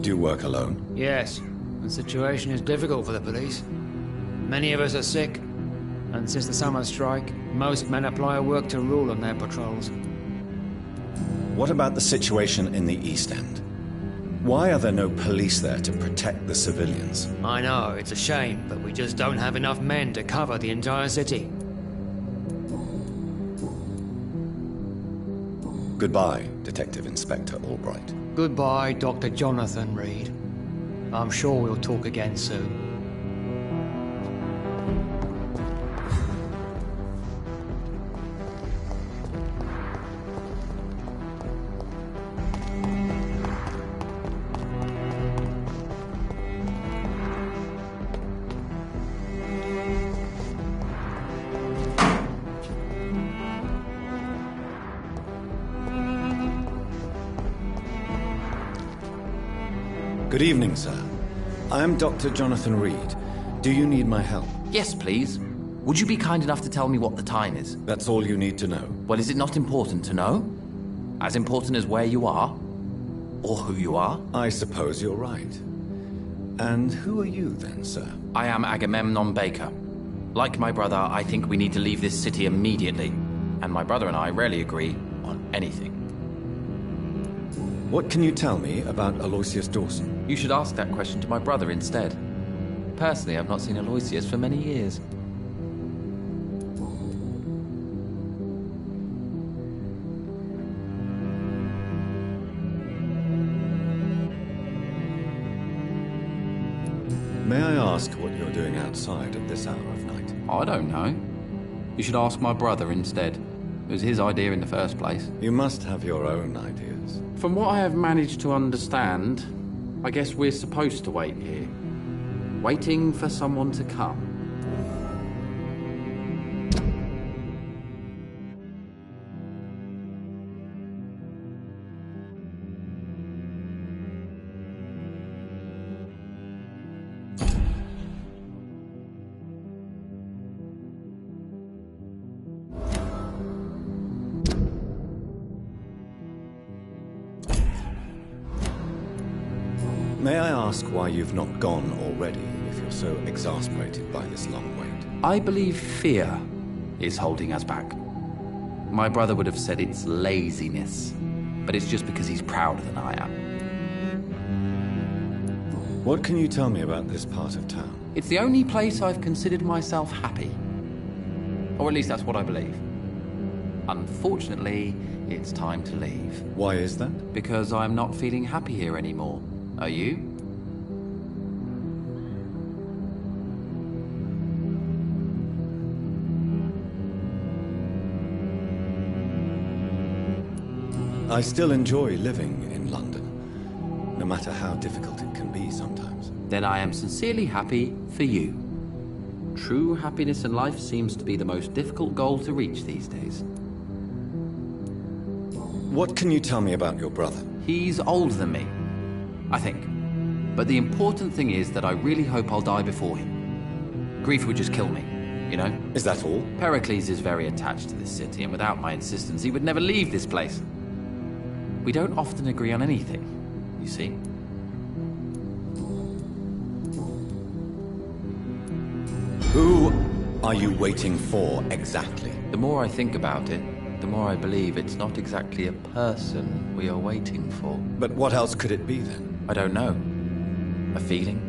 Do you work alone? Yes. The situation is difficult for the police. Many of us are sick, and since the summer strike, most men apply a work to rule on their patrols. What about the situation in the East End? Why are there no police there to protect the civilians? I know, it's a shame, but we just don't have enough men to cover the entire city. Goodbye, Detective Inspector Albright. Goodbye, Dr. Jonathan Reed. I'm sure we'll talk again soon. Good evening, sir. I am Dr. Jonathan Reed. Do you need my help? Yes, please. Would you be kind enough to tell me what the time is? That's all you need to know. Well, is it not important to know? As important as where you are? Or who you are? I suppose you're right. And who are you then, sir? I am Agamemnon Baker. Like my brother, I think we need to leave this city immediately. And my brother and I rarely agree on anything. What can you tell me about Aloysius Dawson? You should ask that question to my brother instead. Personally, I've not seen Aloysius for many years. May I ask what you're doing outside at this hour of night? I don't know. You should ask my brother instead. It was his idea in the first place. You must have your own ideas. From what I have managed to understand, I guess we're supposed to wait here. Waiting for someone to come. May I ask why you've not gone already, if you're so exasperated by this long wait? I believe fear is holding us back. My brother would have said it's laziness, but it's just because he's prouder than I am. What can you tell me about this part of town? It's the only place I've considered myself happy. Or at least that's what I believe. Unfortunately, it's time to leave. Why is that? Because I'm not feeling happy here anymore. Are you? I still enjoy living in London, no matter how difficult it can be sometimes. Then I am sincerely happy for you. True happiness in life seems to be the most difficult goal to reach these days. What can you tell me about your brother? He's older than me, I think. But the important thing is that I really hope I'll die before him. Grief would just kill me, you know? Is that all? Pericles is very attached to this city, and without my insistence, he would never leave this place. We don't often agree on anything, you see. Who are you waiting for, exactly? The more I think about it, the more I believe it's not exactly a person we are waiting for. But what else could it be, then? I don't know. A feeling?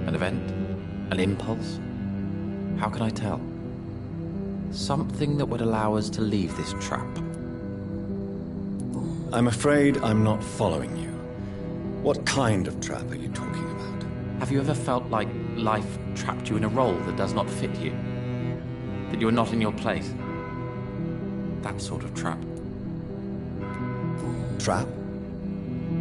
An event? An impulse? How can I tell? Something that would allow us to leave this trap. I'm afraid I'm not following you. What kind of trap are you talking about? Have you ever felt like life trapped you in a role that does not fit you? That you are not in your place? That sort of trap. Trap?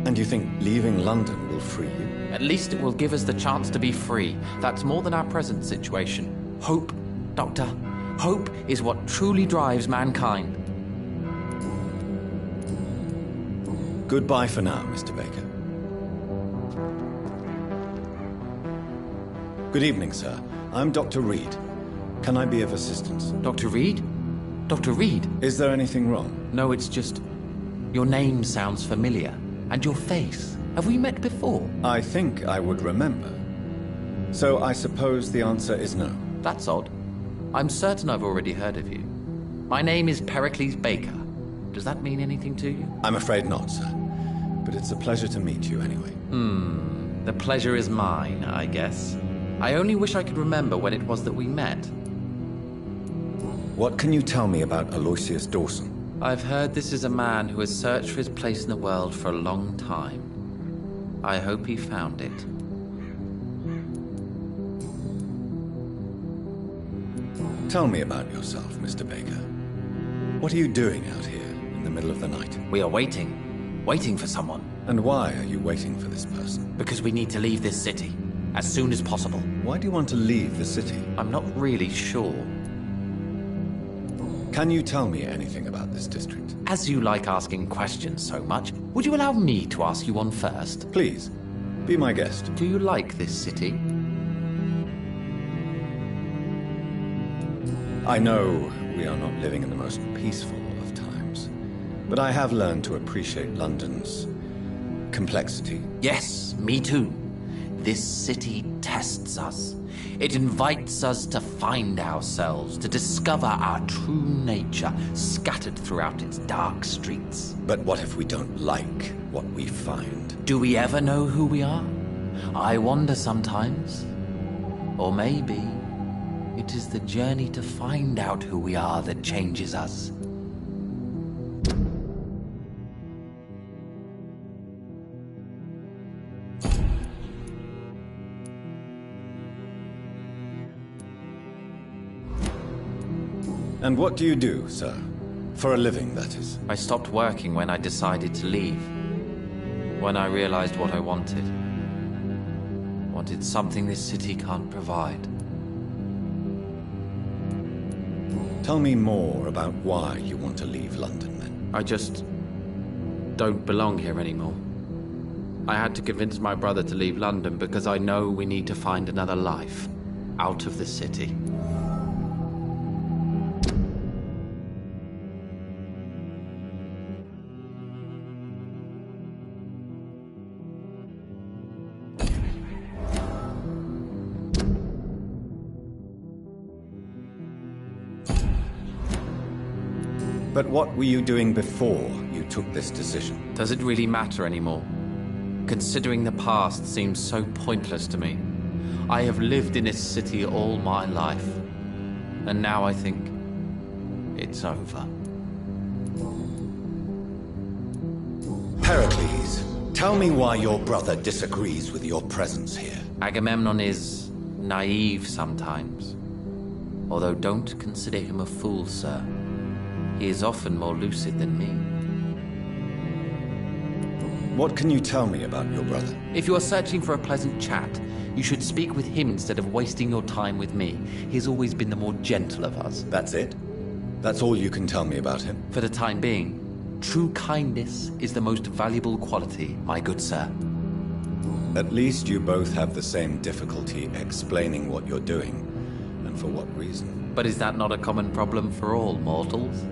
And you think leaving London will free you? At least it will give us the chance to be free. That's more than our present situation. Hope, Doctor. Hope is what truly drives mankind. Goodbye for now, Mr. Baker. Good evening, sir. I'm Dr. Reed. Can I be of assistance? Dr. Reed? Dr. Reed? Is there anything wrong? No, it's just... your name sounds familiar. And your face. Have we met before? I think I would remember. So I suppose the answer is no. That's odd. I'm certain I've already heard of you. My name is Pericles Baker. Does that mean anything to you? I'm afraid not, sir. But it's a pleasure to meet you anyway. The pleasure is mine, I guess. I only wish I could remember when it was that we met. What can you tell me about Aloysius Dawson? I've heard this is a man who has searched for his place in the world for a long time. I hope he found it. Tell me about yourself, Mr. Baker. What are you doing out here in the middle of the night? We are waiting. Waiting for someone. And why are you waiting for this person? Because we need to leave this city. As soon as possible. Why do you want to leave the city? I'm not really sure. Can you tell me anything about this district? As you like asking questions so much, would you allow me to ask you one first? Please, be my guest. Do you like this city? I know we are not living in the most peaceful of times, but I have learned to appreciate London's complexity. Yes, me too. This city tests us. It invites us to find ourselves, to discover our true nature scattered throughout its dark streets. But what if we don't like what we find? Do we ever know who we are? I wonder sometimes. Or maybe it is the journey to find out who we are that changes us. And what do you do, sir? For a living, that is. I stopped working when I decided to leave. When I realized what I wanted. Wanted something this city can't provide. Tell me more about why you want to leave London, then. I just don't belong here anymore. I had to convince my brother to leave London because I know we need to find another life out of the city. But what were you doing before you took this decision? Does it really matter anymore? Considering the past seems so pointless to me. I have lived in this city all my life. And now I think, it's over. Pericles, tell me why your brother disagrees with your presence here. Agamemnon is naive sometimes. Although don't consider him a fool, sir. He is often more lucid than me. What can you tell me about your brother? If you are searching for a pleasant chat, you should speak with him instead of wasting your time with me. He has always been the more gentle of us. That's it? That's all you can tell me about him? For the time being, true kindness is the most valuable quality, my good sir. At least you both have the same difficulty explaining what you're doing, and for what reason. But is that not a common problem for all mortals?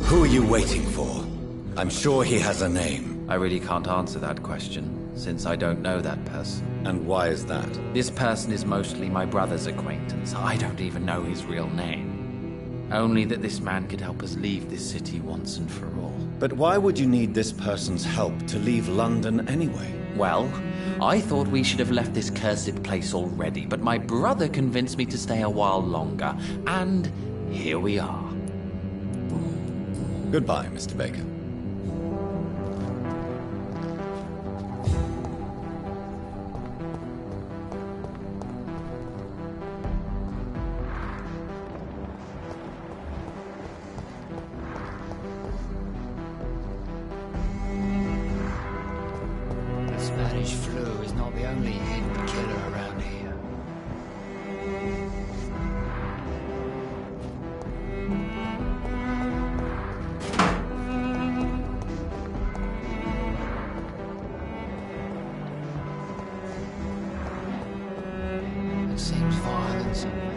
Who are you waiting for? I'm sure he has a name. I really can't answer that question, since I don't know that person. And why is that? This person is mostly my brother's acquaintance. I don't even know his real name. Only that this man could help us leave this city once and for all. But why would you need this person's help to leave London anyway? Well, I thought we should have left this cursed place already, but my brother convinced me to stay a while longer, and here we are. Goodbye, Mr. Baker. The Spanish flu is not the only hidden killer around here. It seems violent somewhere.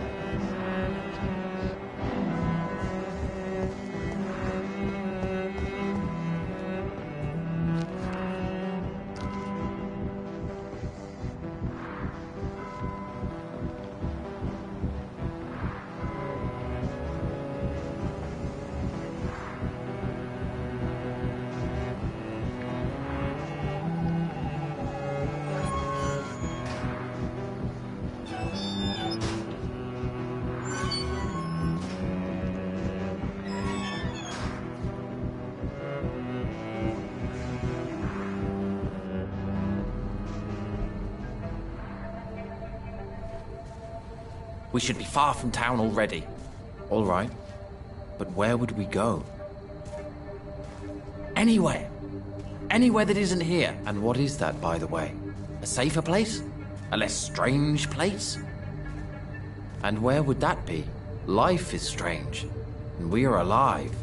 We should be far from town already. All right, but where would we go? Anywhere. Anywhere that isn't here. And what is that, by the way? A safer place? A less strange place? And where would that be? Life is strange, and we are alive.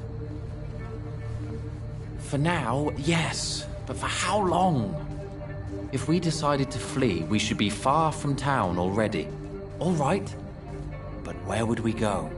For now, yes, but for how long? If we decided to flee, we should be far from town already. All right, but where would we go?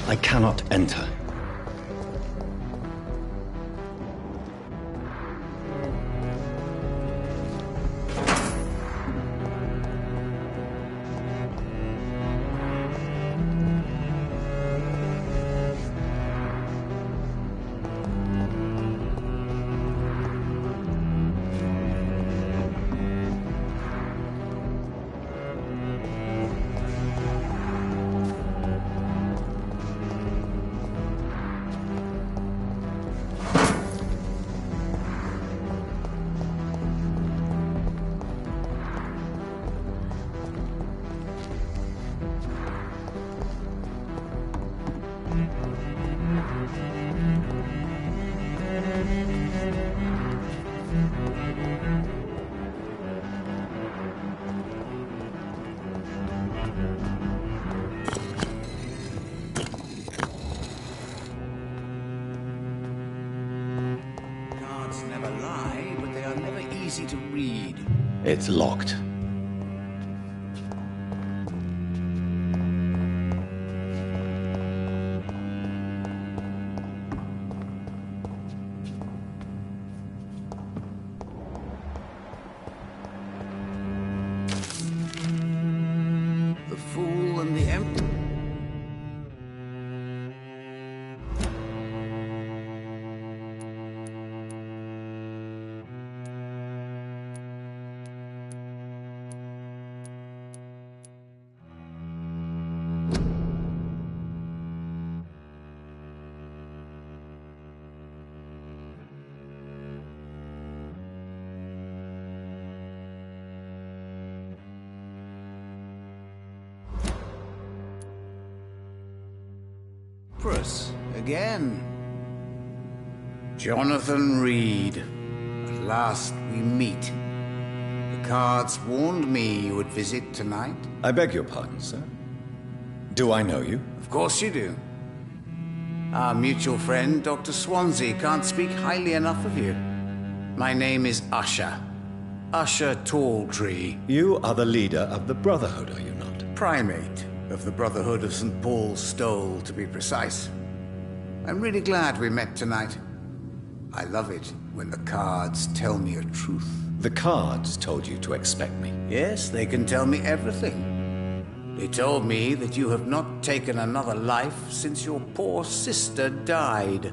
I cannot enter. Cards never lie, but they are never easy to read. It's locked. The Fool and the Empty. Press again. Jonathan Reed. At last we meet. The cards warned me you would visit tonight. I beg your pardon, sir. Do I know you? Of course you do. Our mutual friend, Dr. Swansea, can't speak highly enough of you. My name is Usher. Usher Talltree. You are the leader of the Brotherhood, are you not? Primate of the Brotherhood of St. Paul's Stole, to be precise. I'm really glad we met tonight. I love it when the cards tell me a truth. The cards told you to expect me. Yes, they can tell me everything. They told me that you have not taken another life since your poor sister died.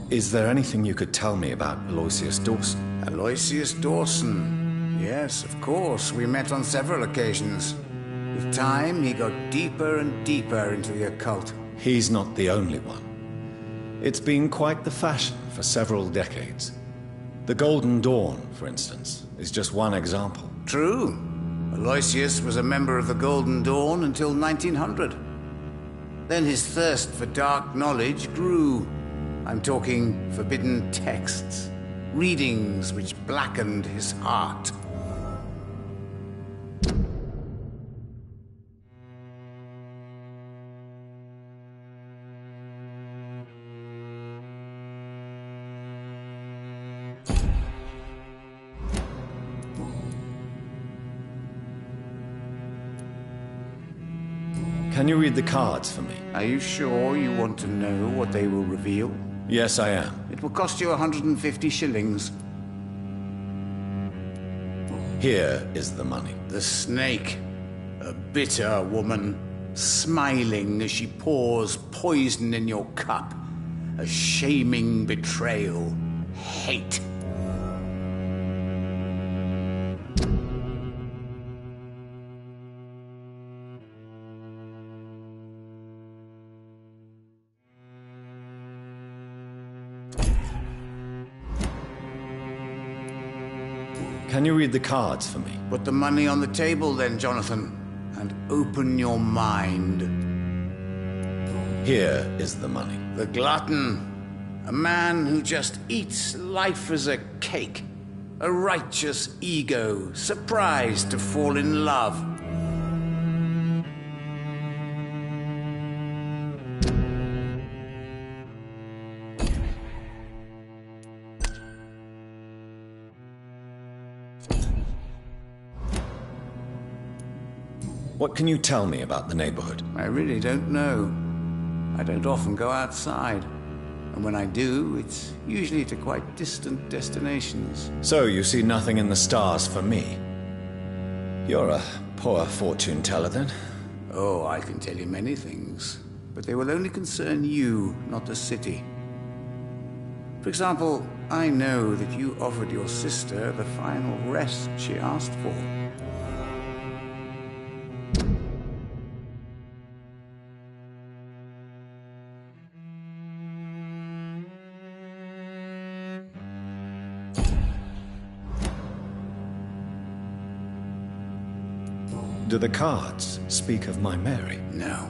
Is there anything you could tell me about Aloysius Dawson? Aloysius Dawson? Yes, of course. We met on several occasions. With time, he got deeper and deeper into the occult. He's not the only one. It's been quite the fashion for several decades. The Golden Dawn, for instance, is just one example. True. Aloysius was a member of the Golden Dawn until 1900. Then his thirst for dark knowledge grew. I'm talking forbidden texts, readings which blackened his heart. Can you read the cards for me? Are you sure you want to know what they will reveal? Yes, I am. It will cost you 150 shillings. Here is the money. The snake. A bitter woman, smiling as she pours poison in your cup. A shaming betrayal. Hate. Can you read the cards for me? Put the money on the table then, Jonathan, and open your mind. Here is the money. The glutton. A man who just eats life as a cake. A righteous ego, surprised to fall in love. What can you tell me about the neighborhood? I really don't know. I don't often go outside. And when I do, it's usually to quite distant destinations. So you see nothing in the stars for me? You're a poor fortune teller, then? Oh, I can tell you many things. But they will only concern you, not the city. For example, I know that you offered your sister the final rest she asked for. Do the cards speak of my Mary? No.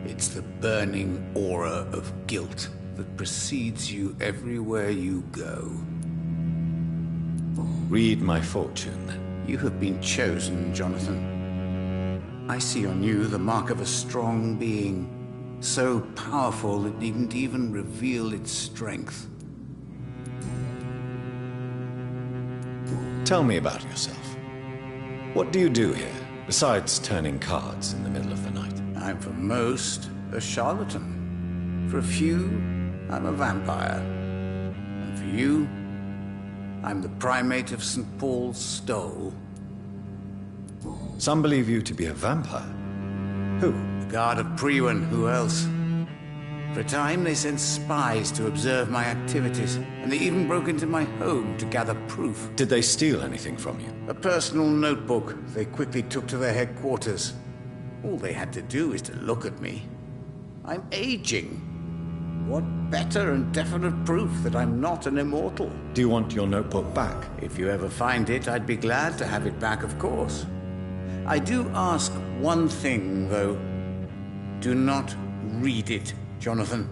It's the burning aura of guilt that precedes you everywhere you go. Read my fortune, then. You have been chosen, Jonathan. I see on you the mark of a strong being, so powerful it needn't even reveal its strength. Tell me about yourself. What do you do here, besides turning cards in the middle of the night? I'm for most a charlatan. For a few, I'm a vampire. And for you, I'm the primate of St. Paul's Stole. Some believe you to be a vampire. Who? The Guard of Priwen, who else? For a time, they sent spies to observe my activities, and they even broke into my home to gather proof. Did they steal anything from you? A personal notebook they quickly took to their headquarters. All they had to do is to look at me. I'm aging. What better and definite proof that I'm not an immortal? Do you want your notebook back? If you ever find it, I'd be glad to have it back, of course. I do ask one thing, though. Do not read it, Jonathan.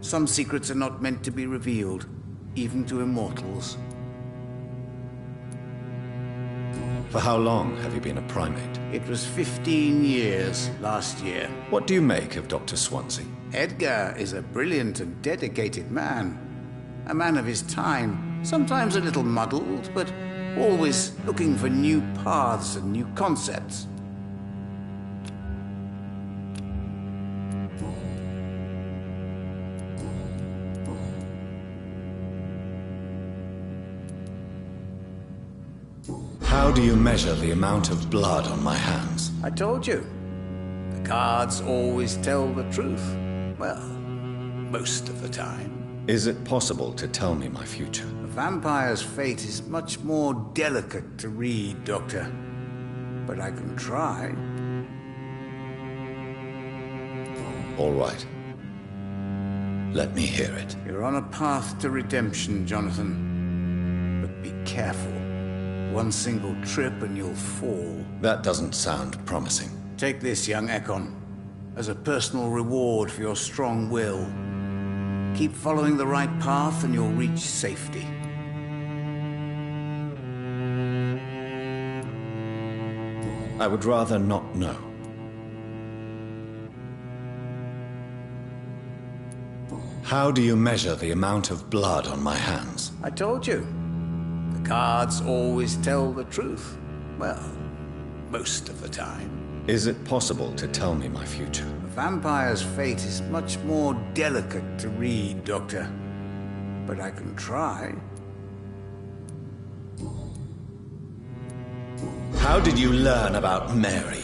Some secrets are not meant to be revealed, even to immortals. For how long have you been a primate? It was 15 years last year. What do you make of Dr. Swansea? Edgar is a brilliant and dedicated man. A man of his time, sometimes a little muddled, but always looking for new paths and new concepts. How do you measure the amount of blood on my hands? I told you. The cards always tell the truth. Well, most of the time. Is it possible to tell me my future? A vampire's fate is much more delicate to read, Doctor. But I can try. All right. Let me hear it. You're on a path to redemption, Jonathan. But be careful. One single trip and you'll fall. That doesn't sound promising. Take this, young Ekon, as a personal reward for your strong will. Keep following the right path and you'll reach safety. I would rather not know. How do you measure the amount of blood on my hands? I told you. The cards always tell the truth. Well, most of the time. Is it possible to tell me my future? A vampire's fate is much more delicate to read, Doctor. But I can try. How did you learn about Mary?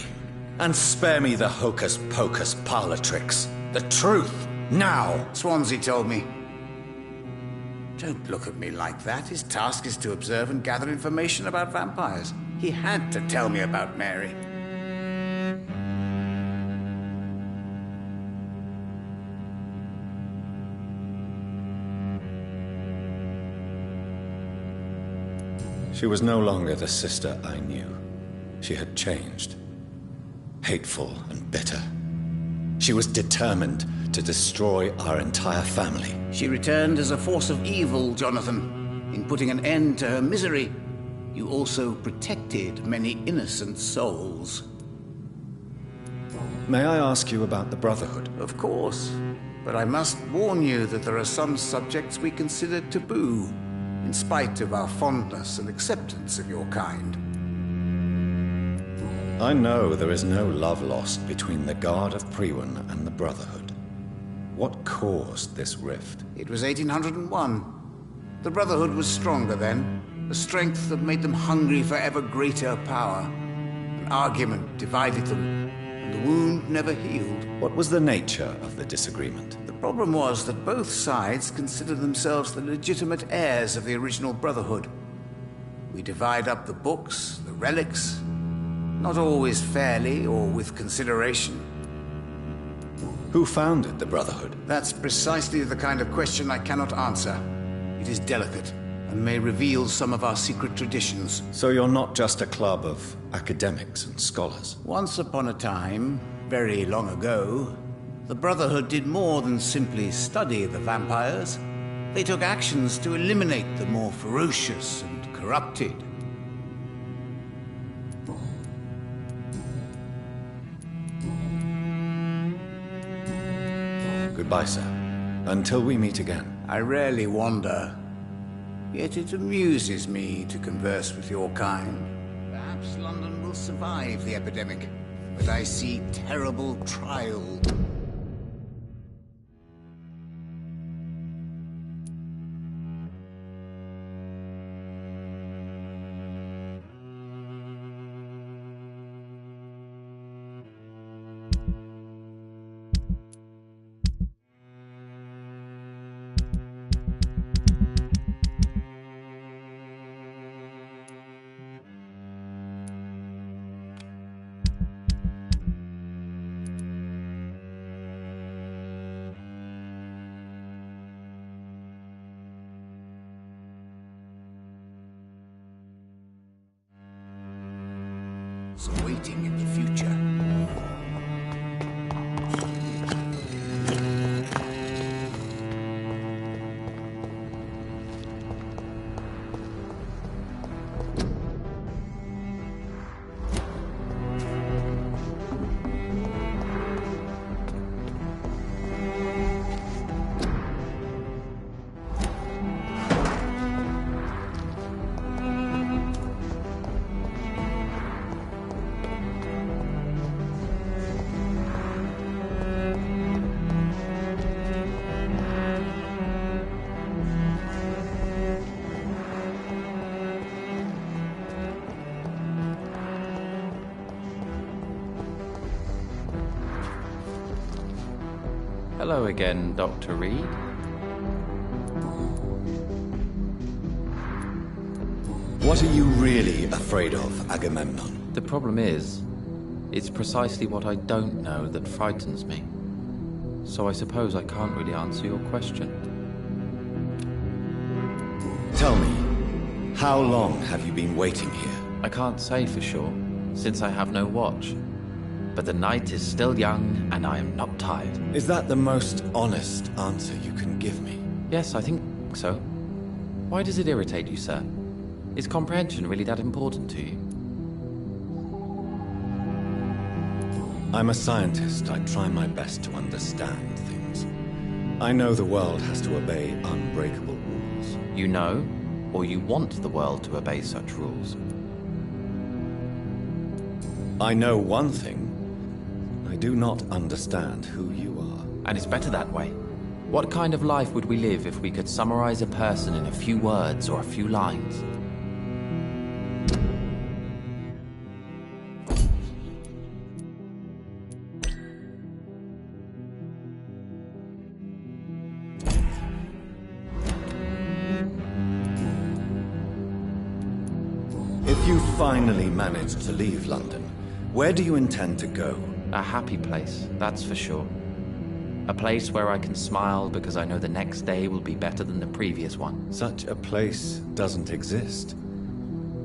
And spare me the hocus-pocus parlor tricks. The truth, now! Swansea told me. Don't look at me like that. His task is to observe and gather information about vampires. He had to tell me about Mary. She was no longer the sister I knew. She had changed. Hateful and bitter. She was determined to destroy our entire family. She returned as a force of evil, Jonathan. In putting an end to her misery, you also protected many innocent souls. May I ask you about the Brotherhood? Of course. But I must warn you that there are some subjects we consider taboo, in spite of our fondness and acceptance of your kind. I know there is no love lost between the Guard of Priwen and the Brotherhood. What caused this rift? It was 1801. The Brotherhood was stronger then, a strength that made them hungry for ever greater power. An argument divided them, and the wound never healed. What was the nature of the disagreement? The problem was that both sides considered themselves the legitimate heirs of the original Brotherhood. We divide up the books, the relics, not always fairly or with consideration. Who founded the Brotherhood? That's precisely the kind of question I cannot answer. It is delicate, and may reveal some of our secret traditions. So you're not just a club of academics and scholars? Once upon a time, very long ago, the Brotherhood did more than simply study the vampires. They took actions to eliminate the more ferocious and corrupted. Goodbye, sir. Until we meet again. I rarely wander, yet it amuses me to converse with your kind. Perhaps London will survive the epidemic, but I see terrible trial. Waiting in the future. Hello again, Dr. Reed. What are you really afraid of, Agamemnon? The problem is, it's precisely what I don't know that frightens me. So I suppose I can't really answer your question. Tell me, how long have you been waiting here? I can't say for sure, since I have no watch. But the night is still young, and I am not tired. Is that the most honest answer you can give me? Yes, I think so. Why does it irritate you, sir? Is comprehension really that important to you? I'm a scientist. I try my best to understand things. I know the world has to obey unbreakable rules. You know, or you want the world to obey such rules? I know one thing. I do not understand who you are. And it's better that way. What kind of life would we live if we could summarize a person in a few words or a few lines? If you finally manage to leave London, where do you intend to go? A happy place, that's for sure. A place where I can smile because I know the next day will be better than the previous one. Such a place doesn't exist.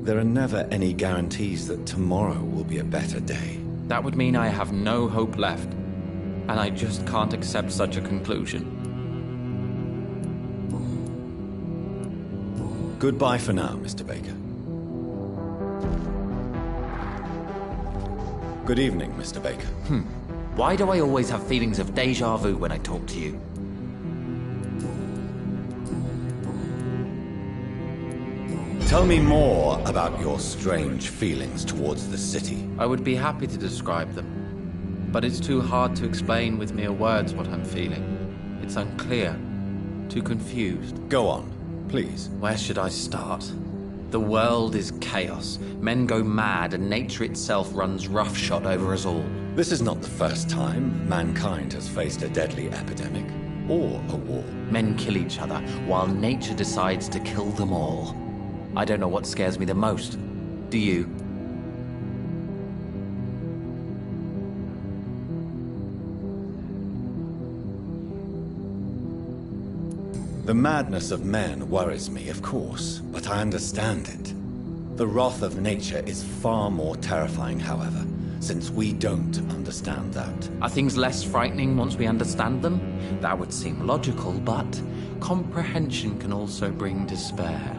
There are never any guarantees that tomorrow will be a better day. That would mean I have no hope left, and I just can't accept such a conclusion. Goodbye for now, Mr. Baker. Good evening, Mr. Baker. Why do I always have feelings of déjà vu when I talk to you? Tell me more about your strange feelings towards the city. I would be happy to describe them, but it's too hard to explain with mere words what I'm feeling. It's unclear, too confused. Go on, please. Where should I start? The world is chaos. Men go mad, and nature itself runs roughshod over us all. This is not the first time mankind has faced a deadly epidemic or a war. Men kill each other, while nature decides to kill them all. I don't know what scares me the most. Do you? The madness of men worries me, of course, but I understand it. The wrath of nature is far more terrifying, however, since we don't understand that. Are things less frightening once we understand them? That would seem logical, but comprehension can also bring despair.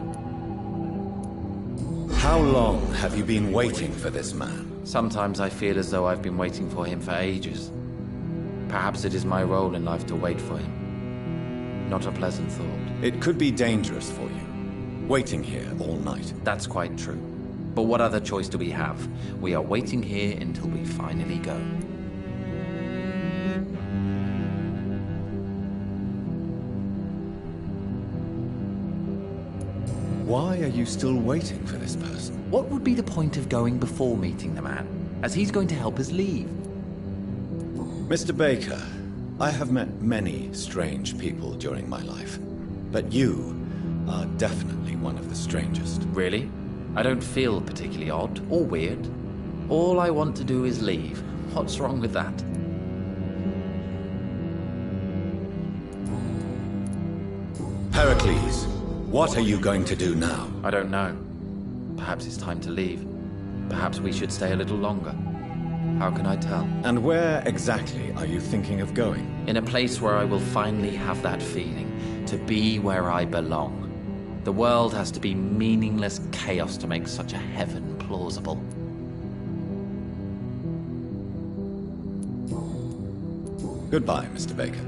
How long have you been waiting for this man? Sometimes I feel as though I've been waiting for him for ages. Perhaps it is my role in life to wait for him. Not a pleasant thought. It could be dangerous for you, waiting here all night. That's quite true. But what other choice do we have? We are waiting here until we finally go. Why are you still waiting for this person? What would be the point of going before meeting the man, as he's going to help us leave? Mr. Baker, I have met many strange people during my life, but you are definitely one of the strangest. Really? I don't feel particularly odd or weird. All I want to do is leave. What's wrong with that? Pericles, what are you going to do now? I don't know. Perhaps it's time to leave. Perhaps we should stay a little longer. How can I tell? And where exactly are you thinking of going? In a place where I will finally have that feeling, to be where I belong. The world has to be meaningless chaos to make such a heaven plausible. Goodbye, Mr. Baker.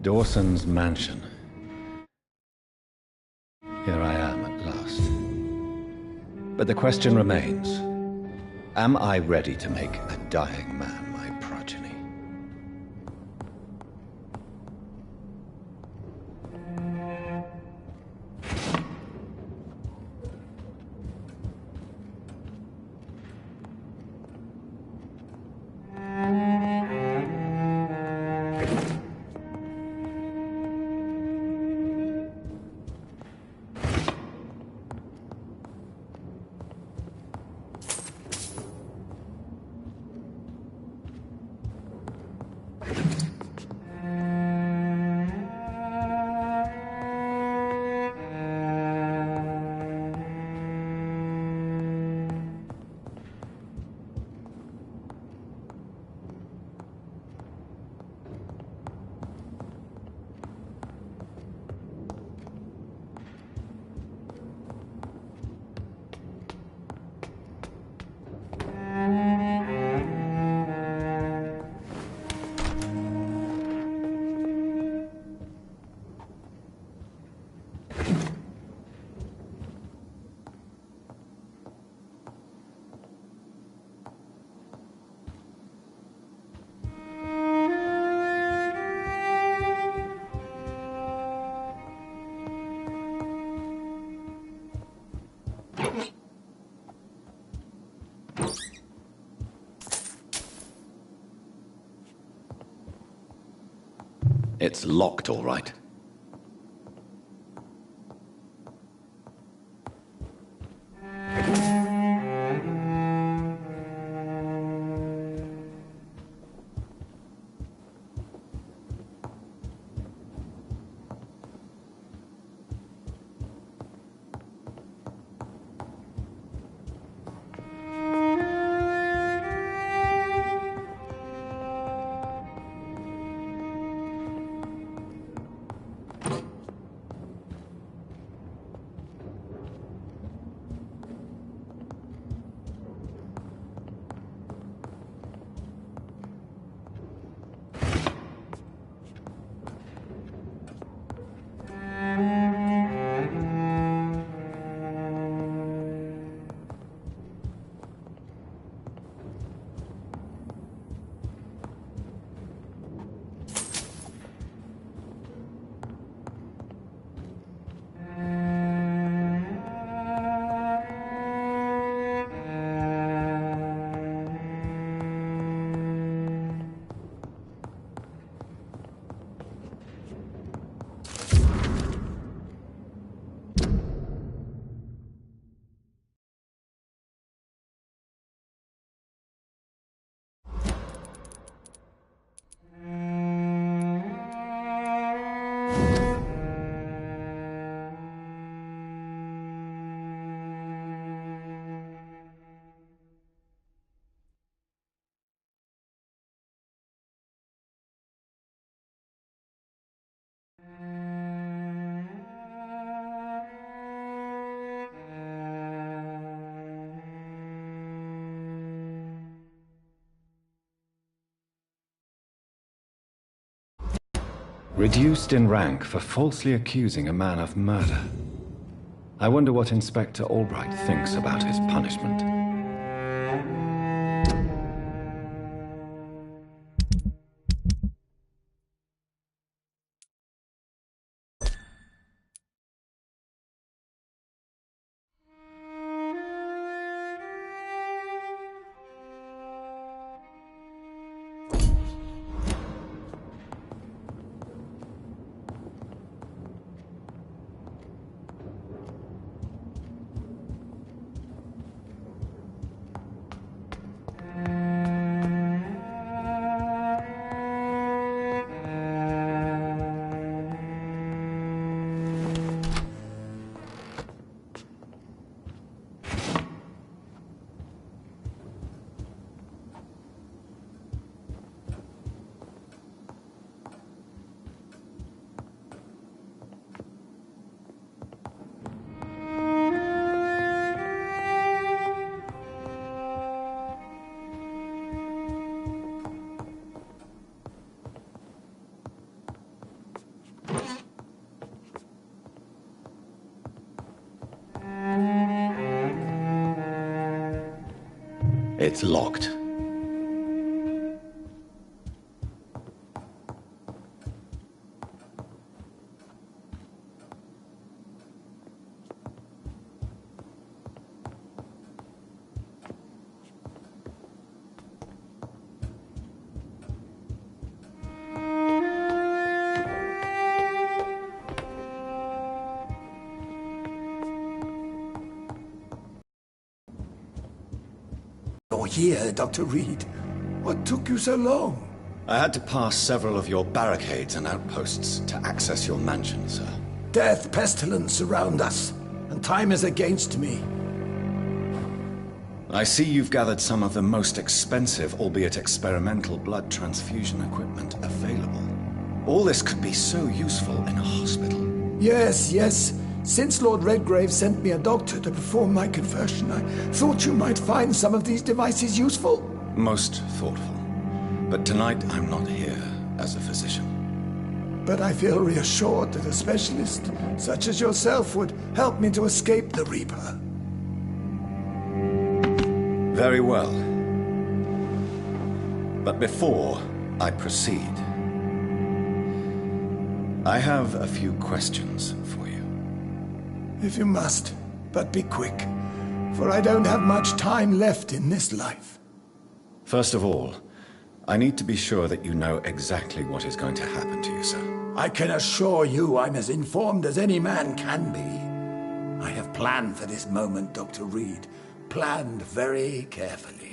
Dawson's mansion. Here I am at last. But the question remains, am I ready to make a dying man my progeny? It's locked, all right. Reduced in rank for falsely accusing a man of murder. I wonder what Inspector Albright thinks about his punishment. It's locked. You're here, Dr. Reed. What took you so long? I had to pass several of your barricades and outposts to access your mansion, sir. Death, pestilence surround us, and time is against me. I see you've gathered some of the most expensive, albeit experimental, blood transfusion equipment available. All this could be so useful in a hospital. Yes, yes. Since Lord Redgrave sent me a doctor to perform my conversion, I thought you might find some of these devices useful. Most thoughtful. But tonight I'm not here as a physician. But I feel reassured that a specialist such as yourself would help me to escape the Reaper. Very well. But before I proceed, I have a few questions for you. If you must, but be quick. for I don't have much time left in this life. First of all, I need to be sure that you know exactly what is going to happen to you, sir. I can assure you I'm as informed as any man can be. I have planned for this moment, Dr. Reed. Planned very carefully.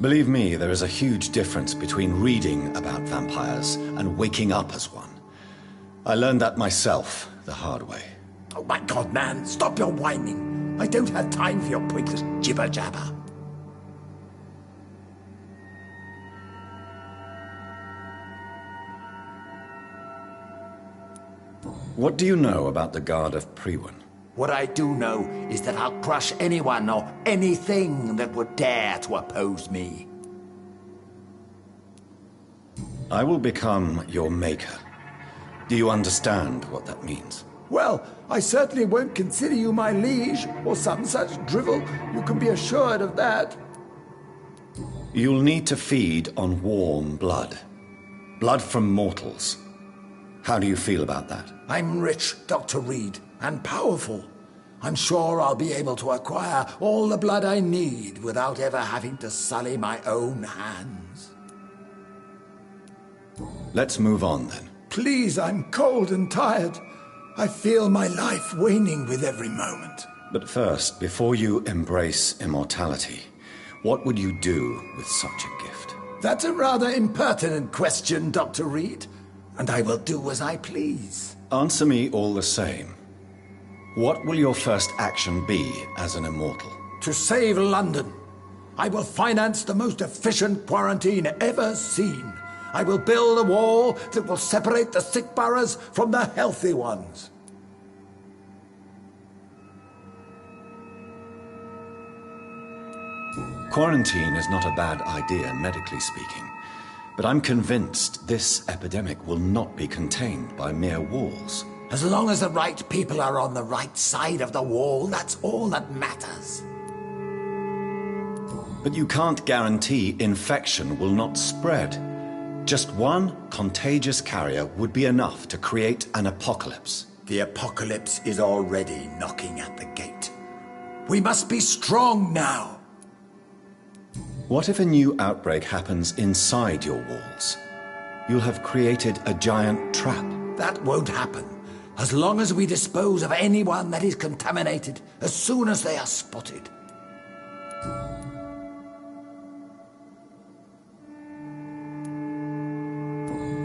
Believe me, there is a huge difference between reading about vampires and waking up as one. I learned that myself the hard way. Oh my God, man, stop your whining. I don't have time for your pointless jibber-jabber. What do you know about the Guard of Priwen? What I do know is that I'll crush anyone or anything that would dare to oppose me. I will become your maker. Do you understand what that means? Well, I certainly won't consider you my liege, or some such drivel. You can be assured of that. You'll need to feed on warm blood. Blood from mortals. How do you feel about that? I'm rich, Dr. Reed, and powerful. I'm sure I'll be able to acquire all the blood I need without ever having to sully my own hands. Let's move on, then. Please, I'm cold and tired. I feel my life waning with every moment. But first, before you embrace immortality, what would you do with such a gift? That's a rather impertinent question, Dr. Reed, and I will do as I please. Answer me all the same. What will your first action be as an immortal? To save London. I will finance the most efficient quarantine ever seen. I will build a wall that will separate the sick boroughs from the healthy ones. Quarantine is not a bad idea, medically speaking. But I'm convinced this epidemic will not be contained by mere walls. As long as the right people are on the right side of the wall, that's all that matters. But you can't guarantee infection will not spread. Just one contagious carrier would be enough to create an apocalypse. The apocalypse is already knocking at the gate. We must be strong now. What if a new outbreak happens inside your walls? You'll have created a giant trap. That won't happen. As long as we dispose of anyone that is contaminated, as soon as they are spotted.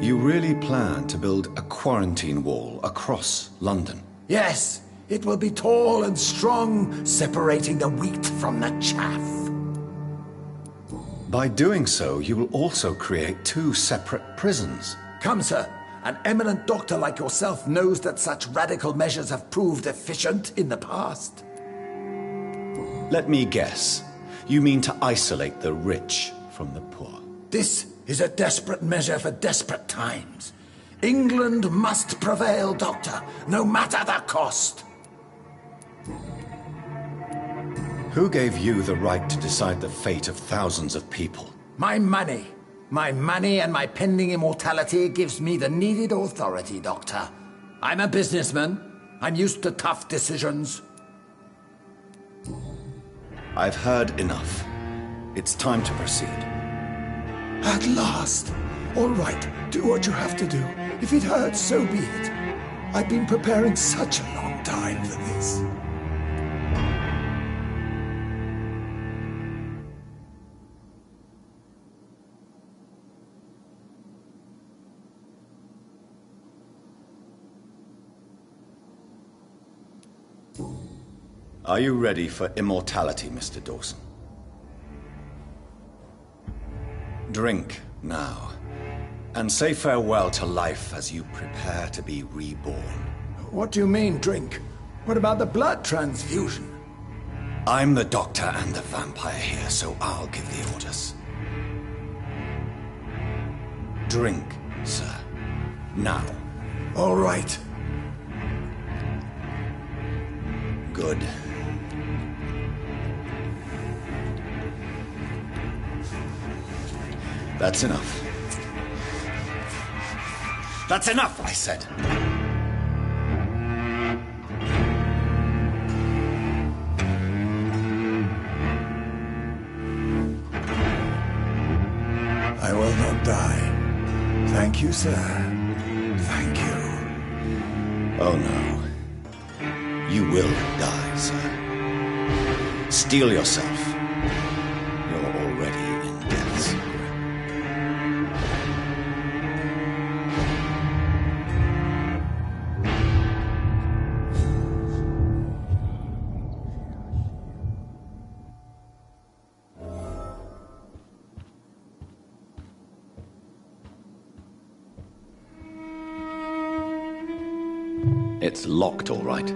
You really plan to build a quarantine wall across London? Yes, it will be tall and strong, separating the wheat from the chaff. By doing so, you will also create 2 separate prisons. Come, sir. An eminent doctor like yourself knows that such radical measures have proved efficient in the past. Let me guess. You mean to isolate the rich from the poor? This is a desperate measure for desperate times. England must prevail, Doctor, no matter the cost. Who gave you the right to decide the fate of thousands of people? My money. My money and my pending immortality gives me the needed authority, Doctor. I'm a businessman. I'm used to tough decisions. I've heard enough. It's time to proceed. At last. All right, do what you have to do. If it hurts, so be it. I've been preparing such a long time for this. Are you ready for immortality, Mr. Dawson? Drink now, and say farewell to life as you prepare to be reborn. What do you mean, drink? What about the blood transfusion? I'm the doctor and the vampire here, so I'll give the orders. Drink, sir. Now. All right. Good. That's enough. That's enough, I said. I will not die. Thank you, sir. Thank you. Oh, no. You will die, sir. Steel yourself. You're already in death's grip. It's locked, all right.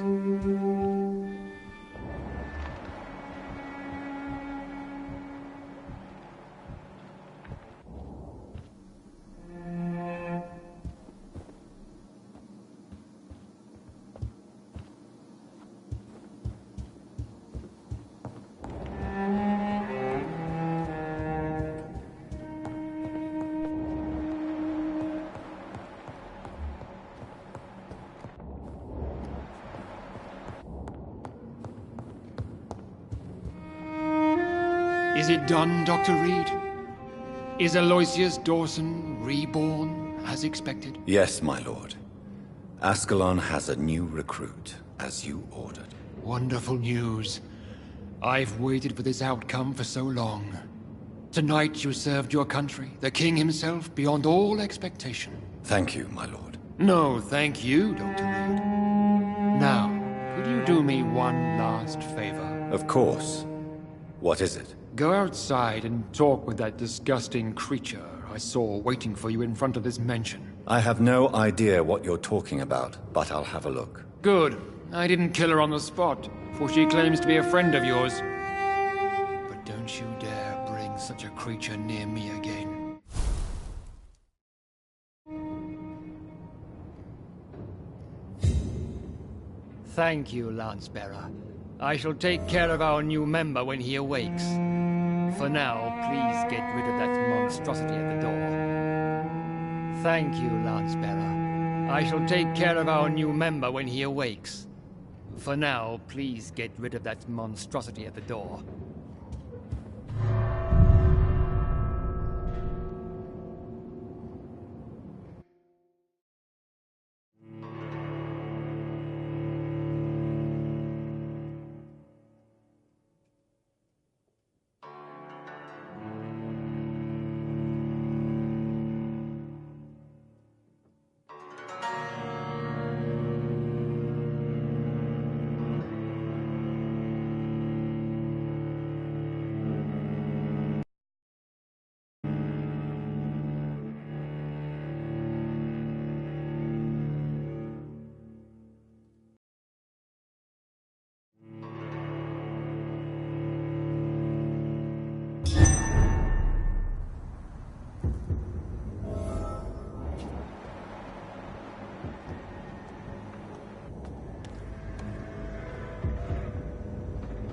Is it done, Dr. Reed? Is Aloysius Dawson reborn, as expected? Yes, my lord. Ascalon has a new recruit, as you ordered. Wonderful news. I've waited for this outcome for so long. Tonight you served your country, the king himself, beyond all expectation. Thank you, my lord. No, thank you, Dr. Reed. Now, could you do me one last favor? Of course. What is it? Go outside and talk with that disgusting creature I saw waiting for you in front of this mansion. I have no idea what you're talking about, but I'll have a look. Good. I didn't kill her on the spot, for she claims to be a friend of yours. But don't you dare bring such a creature near me again. Thank you, Lance-Bearer. I shall take care of our new member when he awakes. For now, please get rid of that monstrosity at the door. Thank you, Lance-Bearer. I shall take care of our new member when he awakes. For now, please get rid of that monstrosity at the door.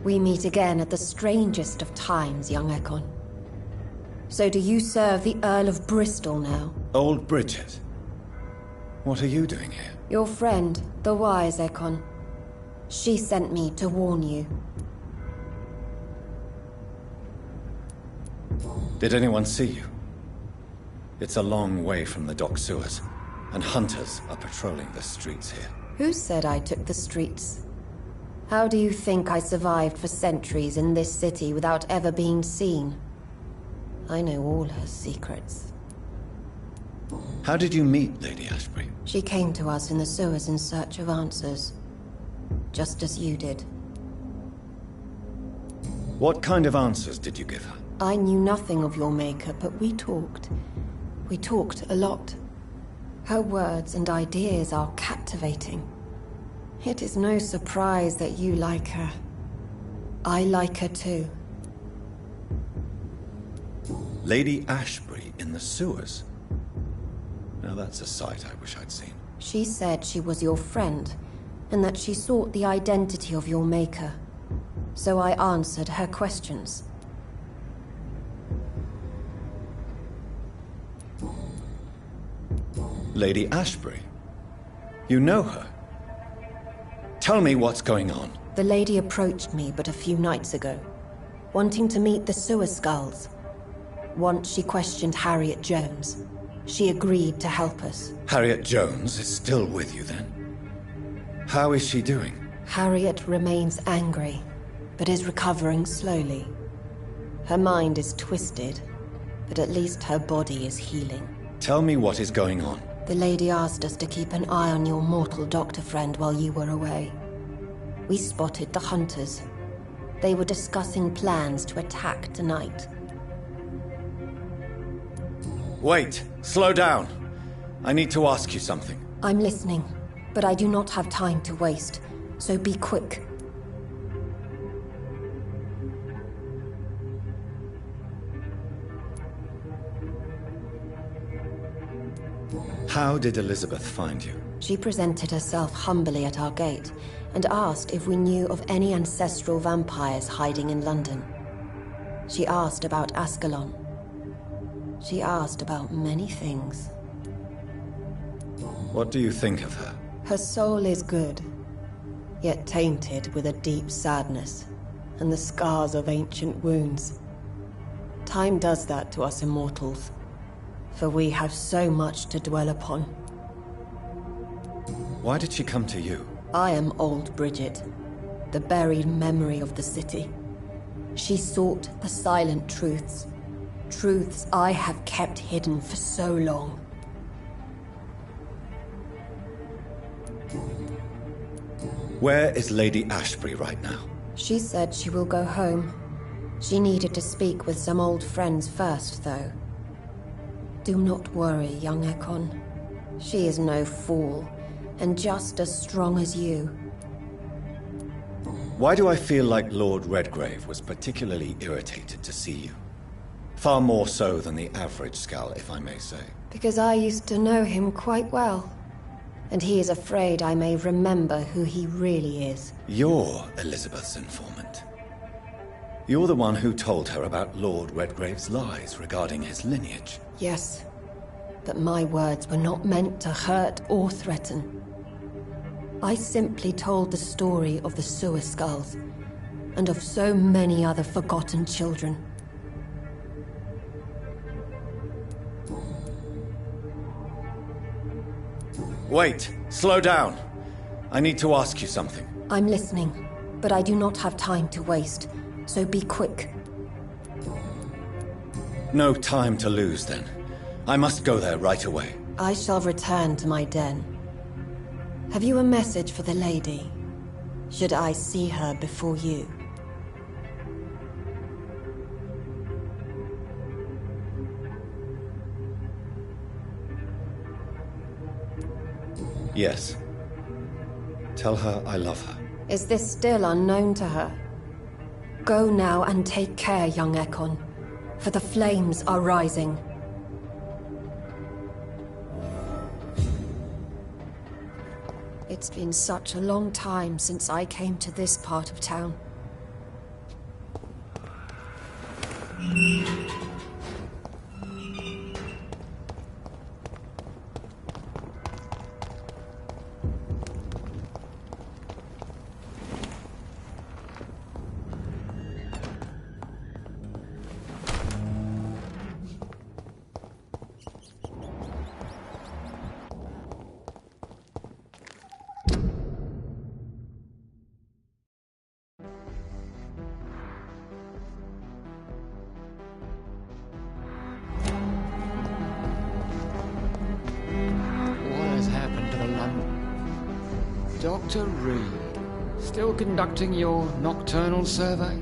We meet again at the strangest of times, young Ekon. So do you serve the Earl of Bristol now? Old Bridget. What are you doing here? Your friend, the wise Ekon. She sent me to warn you. Did anyone see you? It's a long way from the dock sewers, and hunters are patrolling the streets here. Who said I took the streets? How do you think I survived for centuries in this city without ever being seen? I know all her secrets. How did you meet Lady Ashbury? She came to us in the sewers in search of answers. Just as you did. What kind of answers did you give her? I knew nothing of your maker, but we talked. We talked a lot. Her words and ideas are captivating. It is no surprise that you like her. I like her too. Lady Ashbury in the sewers? Now that's a sight I wish I'd seen. She said she was your friend, and that she sought the identity of your maker. So I answered her questions. Lady Ashbury? You know her? Tell me what's going on. The lady approached me but a few nights ago, wanting to meet the sewer skulls. Once she questioned Harriet Jones. She agreed to help us. Harriet Jones is still with you then? How is she doing? Harriet remains angry, but is recovering slowly. Her mind is twisted, but at least her body is healing. Tell me what is going on. The lady asked us to keep an eye on your mortal doctor friend while you were away. We spotted the hunters. They were discussing plans to attack tonight. Wait! Slow down! I need to ask you something. I'm listening, but I do not have time to waste, so be quick. How did Elizabeth find you? She presented herself humbly at our gate and asked if we knew of any ancestral vampires hiding in London. She asked about Ascalon. She asked about many things. What do you think of her? Her soul is good, yet tainted with a deep sadness and the scars of ancient wounds. Time does that to us immortals, for we have so much to dwell upon. Why did she come to you? I am old Bridget, the buried memory of the city. She sought the silent truths. Truths I have kept hidden for so long. Where is Lady Ashbury right now? She said she will go home. She needed to speak with some old friends first, though. Do not worry, young Ekon. She is no fool, and just as strong as you. Why do I feel like Lord Redgrave was particularly irritated to see you? Far more so than the average Skull, if I may say. Because I used to know him quite well. And he is afraid I may remember who he really is. You're Elizabeth's informant. You're the one who told her about Lord Redgrave's lies regarding his lineage. Yes, but my words were not meant to hurt or threaten. I simply told the story of the sewer skulls, and of so many other forgotten children. Wait! Slow down! I need to ask you something. I'm listening, but I do not have time to waste, so be quick. No time to lose, then. I must go there right away. I shall return to my den. Have you a message for the lady? Should I see her before you? Yes. Tell her I love her. Is this still unknown to her? Go now and take care, young Ekon, for the flames are rising. It's been such a long time since I came to this part of town. Dr. Reed, still conducting your nocturnal survey?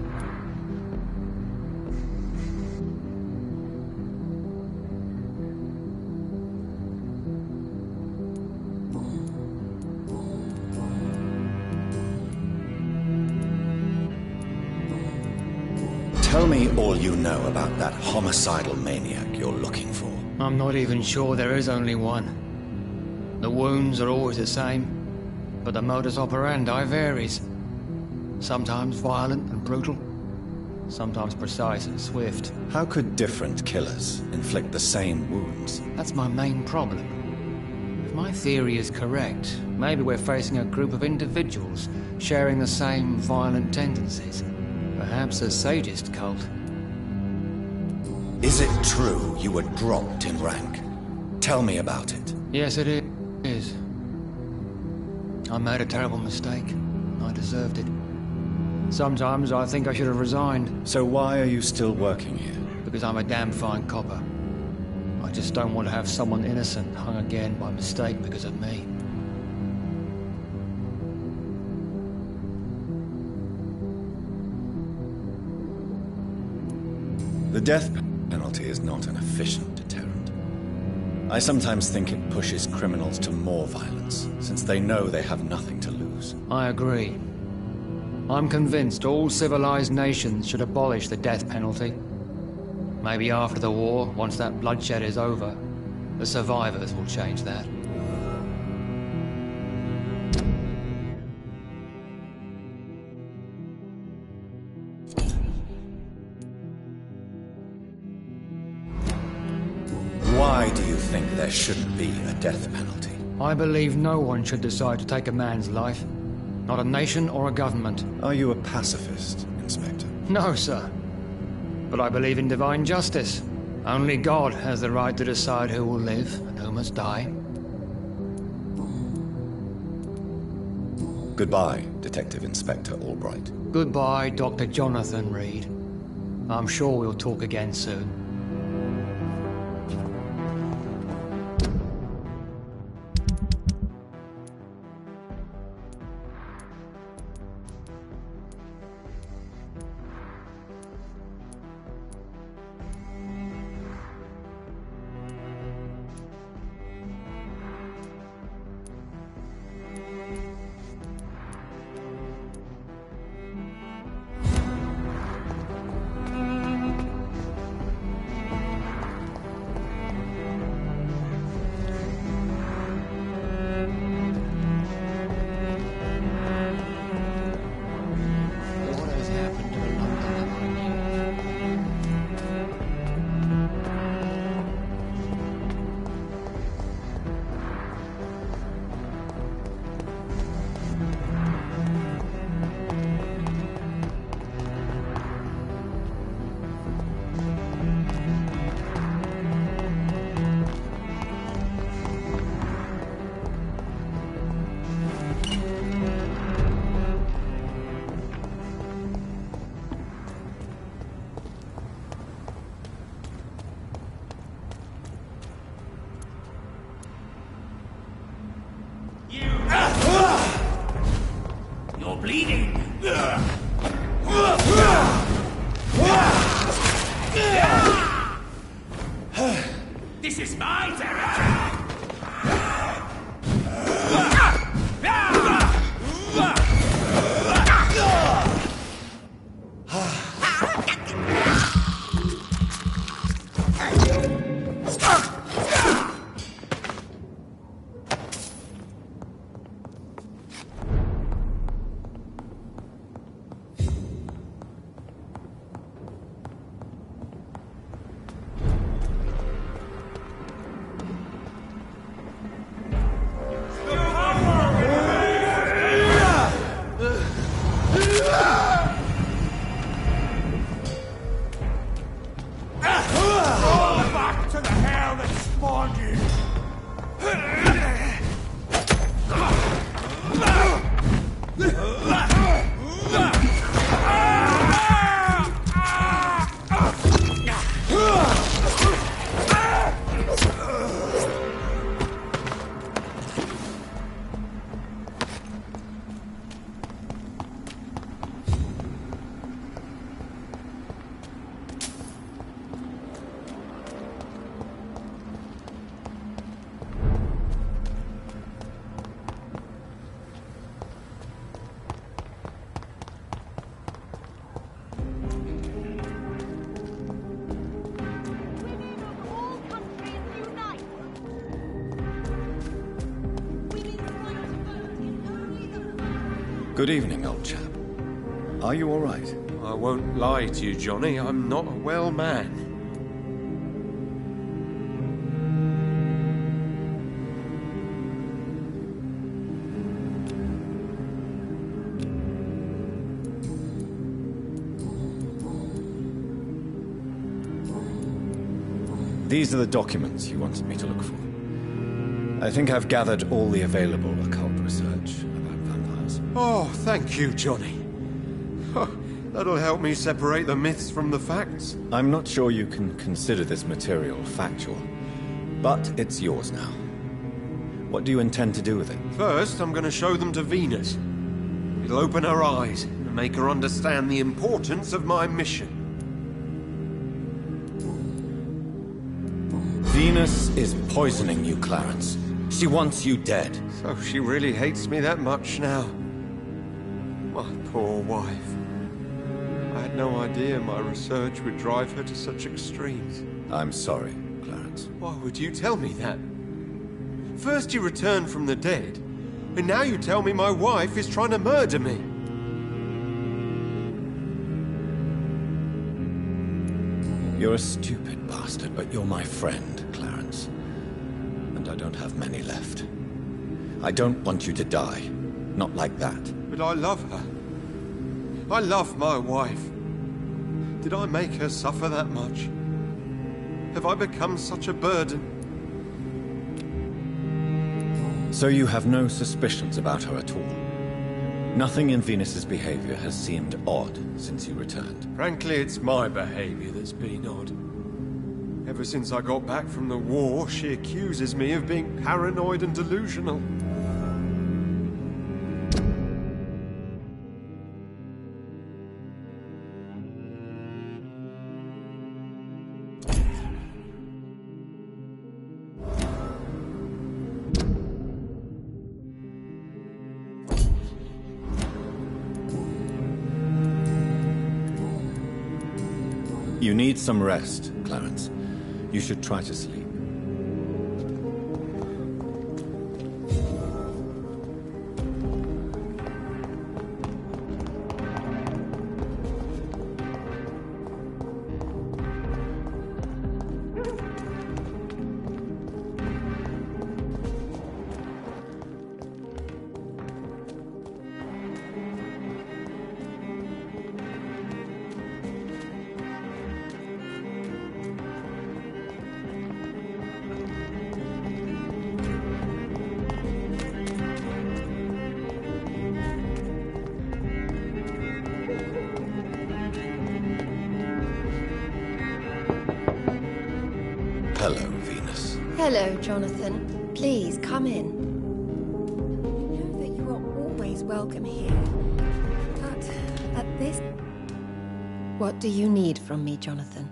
Tell me all you know about that homicidal maniac you're looking for. I'm not even sure there is only one. The wounds are always the same, but the modus operandi varies. Sometimes violent and brutal, sometimes precise and swift. How could different killers inflict the same wounds? That's my main problem. If my theory is correct, maybe we're facing a group of individuals sharing the same violent tendencies. Perhaps a sadist cult. Is it true you were dropped in rank? Tell me about it. Yes, it is. I made a terrible mistake. I deserved it. Sometimes I think I should have resigned. So why are you still working here? Because I'm a damn fine copper. I just don't want to have someone innocent hung again by mistake because of me. The death penalty is not an efficient deterrent. I sometimes think it pushes criminals to more violence, since they know they have nothing to lose. I agree. I'm convinced all civilized nations should abolish the death penalty. Maybe after the war, once that bloodshed is over, the survivors will change that. Why do you think there shouldn't be a death penalty? I believe no one should decide to take a man's life. Not a nation or a government. Are you a pacifist, Inspector? No, sir. But I believe in divine justice. Only God has the right to decide who will live and who must die. Goodbye, Detective Inspector Albright. Goodbye, Dr. Jonathan Reed. I'm sure we'll talk again soon. You're bleeding. This is my territory. Good evening, old chap. Are you all right? I won't lie to you, Johnny. I'm not a well man. These are the documents you wanted me to look for. I think I've gathered all the available occult research about vampires. Oh, thank you, Johnny. That'll help me separate the myths from the facts. I'm not sure you can consider this material factual, but it's yours now. What do you intend to do with it? First, I'm going to show them to Venus. It'll open her eyes and make her understand the importance of my mission. Venus is poisoning you, Clarence. She wants you dead. So she really hates me that much now. My poor wife. I had no idea my research would drive her to such extremes. I'm sorry, Clarence. Why would you tell me that? First you returned from the dead, and now you tell me my wife is trying to murder me. You're a stupid bastard, but you're my friend, Clarence. And I don't have many left. I don't want you to die. Not like that. But I love her. I love my wife. Did I make her suffer that much? Have I become such a burden? So you have no suspicions about her at all? Nothing in Venus's behavior has seemed odd since you returned? Frankly, it's my behavior that's been odd. Ever since I got back from the war, she accuses me of being paranoid and delusional. You need some rest, Clarence. You should try to sleep. Hello, Venus. Hello, Jonathan. Please, come in. You know that you are always welcome here. But at this... What do you need from me, Jonathan?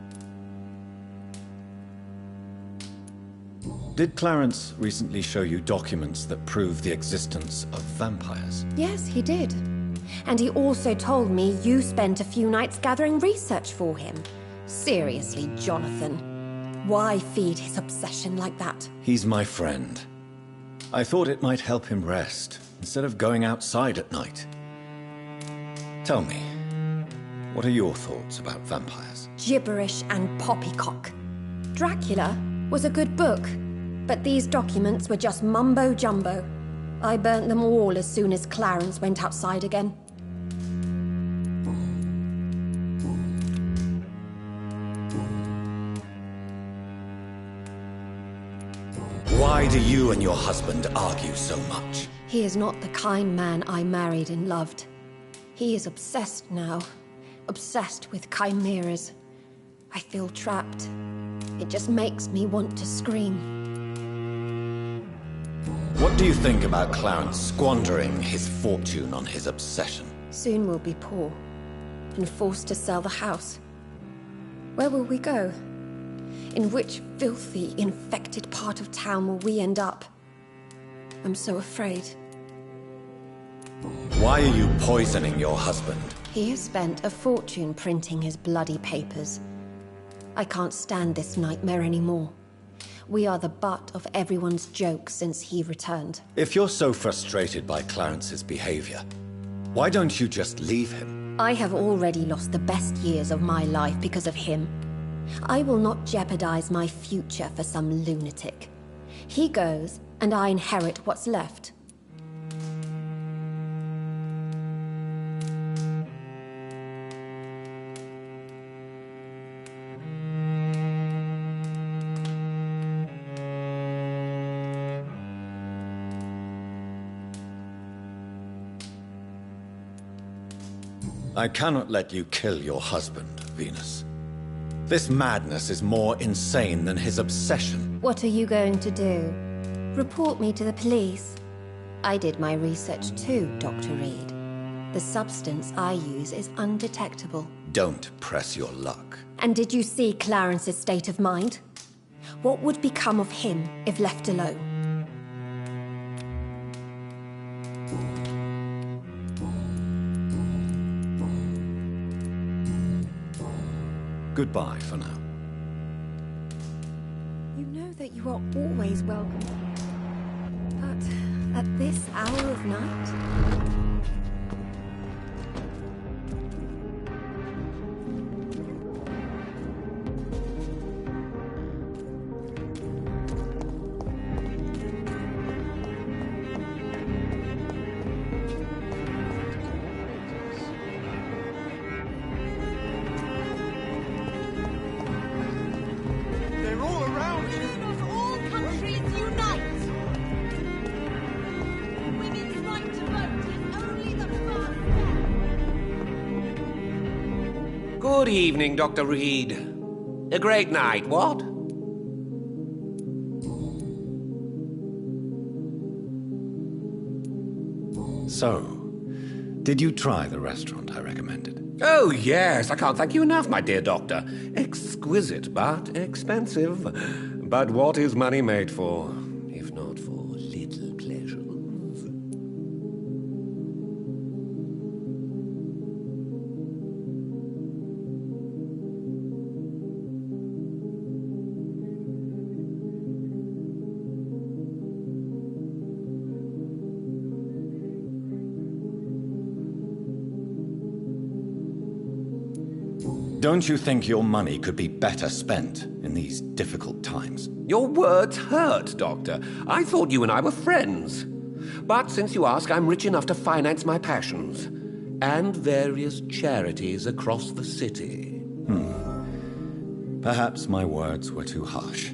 Did Clarence recently show you documents that prove the existence of vampires? Yes, he did. And he also told me you spent a few nights gathering research for him. Seriously, Jonathan. Why feed his obsession like that? He's my friend. I thought it might help him rest, instead of going outside at night. Tell me, what are your thoughts about vampires? Gibberish and poppycock. Dracula was a good book, but these documents were just mumbo-jumbo. I burnt them all as soon as Clarence went outside again. Why do you and your husband argue so much? He is not the kind man I married and loved. He is obsessed now. Obsessed with chimeras. I feel trapped. It just makes me want to scream. What do you think about Clarence squandering his fortune on his obsession? Soon we'll be poor, and forced to sell the house. Where will we go? In which filthy, infected part of town will we end up? I'm so afraid. Why are you poisoning your husband? He has spent a fortune printing his bloody papers. I can't stand this nightmare anymore. We are the butt of everyone's jokes since he returned. If you're so frustrated by Clarence's behavior, Why don't you just leave him? I have already lost the best years of my life because of him. I will not jeopardize my future for some lunatic. He goes, and I inherit what's left. I cannot let you kill your husband, Venus. This madness is more insane than his obsession. What are you going to do? Report me to the police? I did my research too, Dr. Reed. The substance I use is undetectable. Don't press your luck. And did you see Clarence's state of mind? What would become of him if left alone? Goodbye for now. You know that you are always welcome. But at this hour of night? Good evening, Dr. Reed. A great night, what? So, did you try the restaurant I recommended? Oh, yes. I can't thank you enough, my dear doctor. Exquisite, but expensive. But what is money made for, if not for little pleasures? Don't you think your money could be better spent in these difficult times? Your words hurt, Doctor. I thought you and I were friends. But since you ask, I'm rich enough to finance my passions. And various charities across the city. Perhaps my words were too harsh.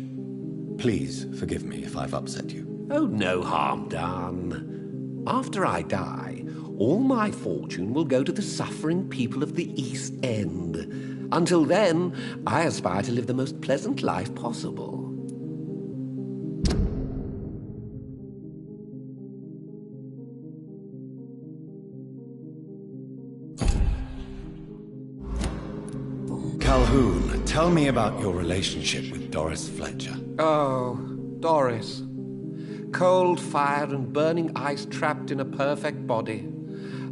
Please forgive me if I've upset you. Oh, no harm done. After I die, all my fortune will go to the suffering people of the East End. Until then, I aspire to live the most pleasant life possible. Calhoun, tell me about your relationship with Doris Fletcher. Oh, Doris. Cold fire and burning ice trapped in a perfect body.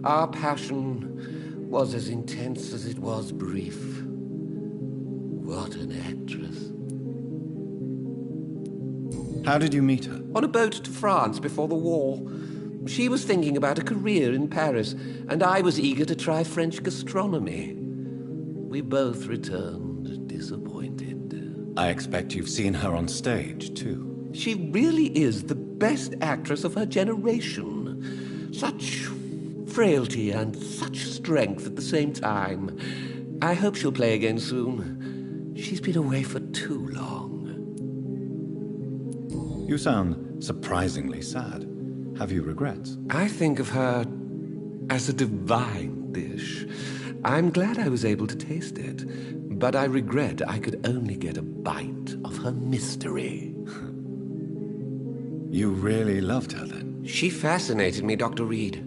Our passion was as intense as it was brief. What an actress. How did you meet her? On a boat to France before the war. She was thinking about a career in Paris, and I was eager to try French gastronomy. We both returned disappointed. I expect you've seen her on stage, too. She really is the best actress of her generation. Such frailty and such strength at the same time. I hope she'll play again soon. She's been away for too long. You sound surprisingly sad. Have you regrets? I think of her as a divine dish. I'm glad I was able to taste it, but I regret I could only get a bite of her mystery. You really loved her, then? She fascinated me, Dr. Reed.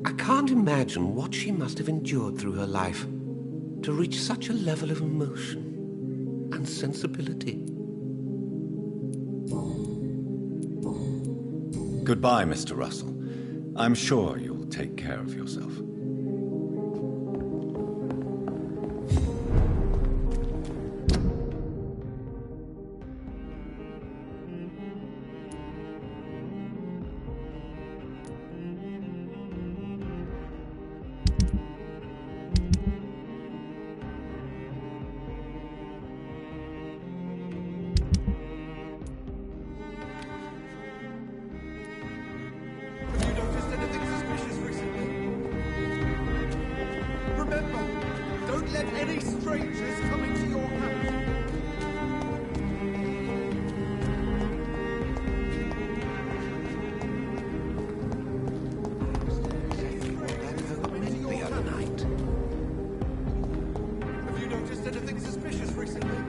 I can't imagine what she must have endured through her life to reach such a level of emotion and sensibility. Goodbye, Mr. Russell. I'm sure you'll take care of yourself. let any strangers come into your house. The other night. Have you noticed anything suspicious recently?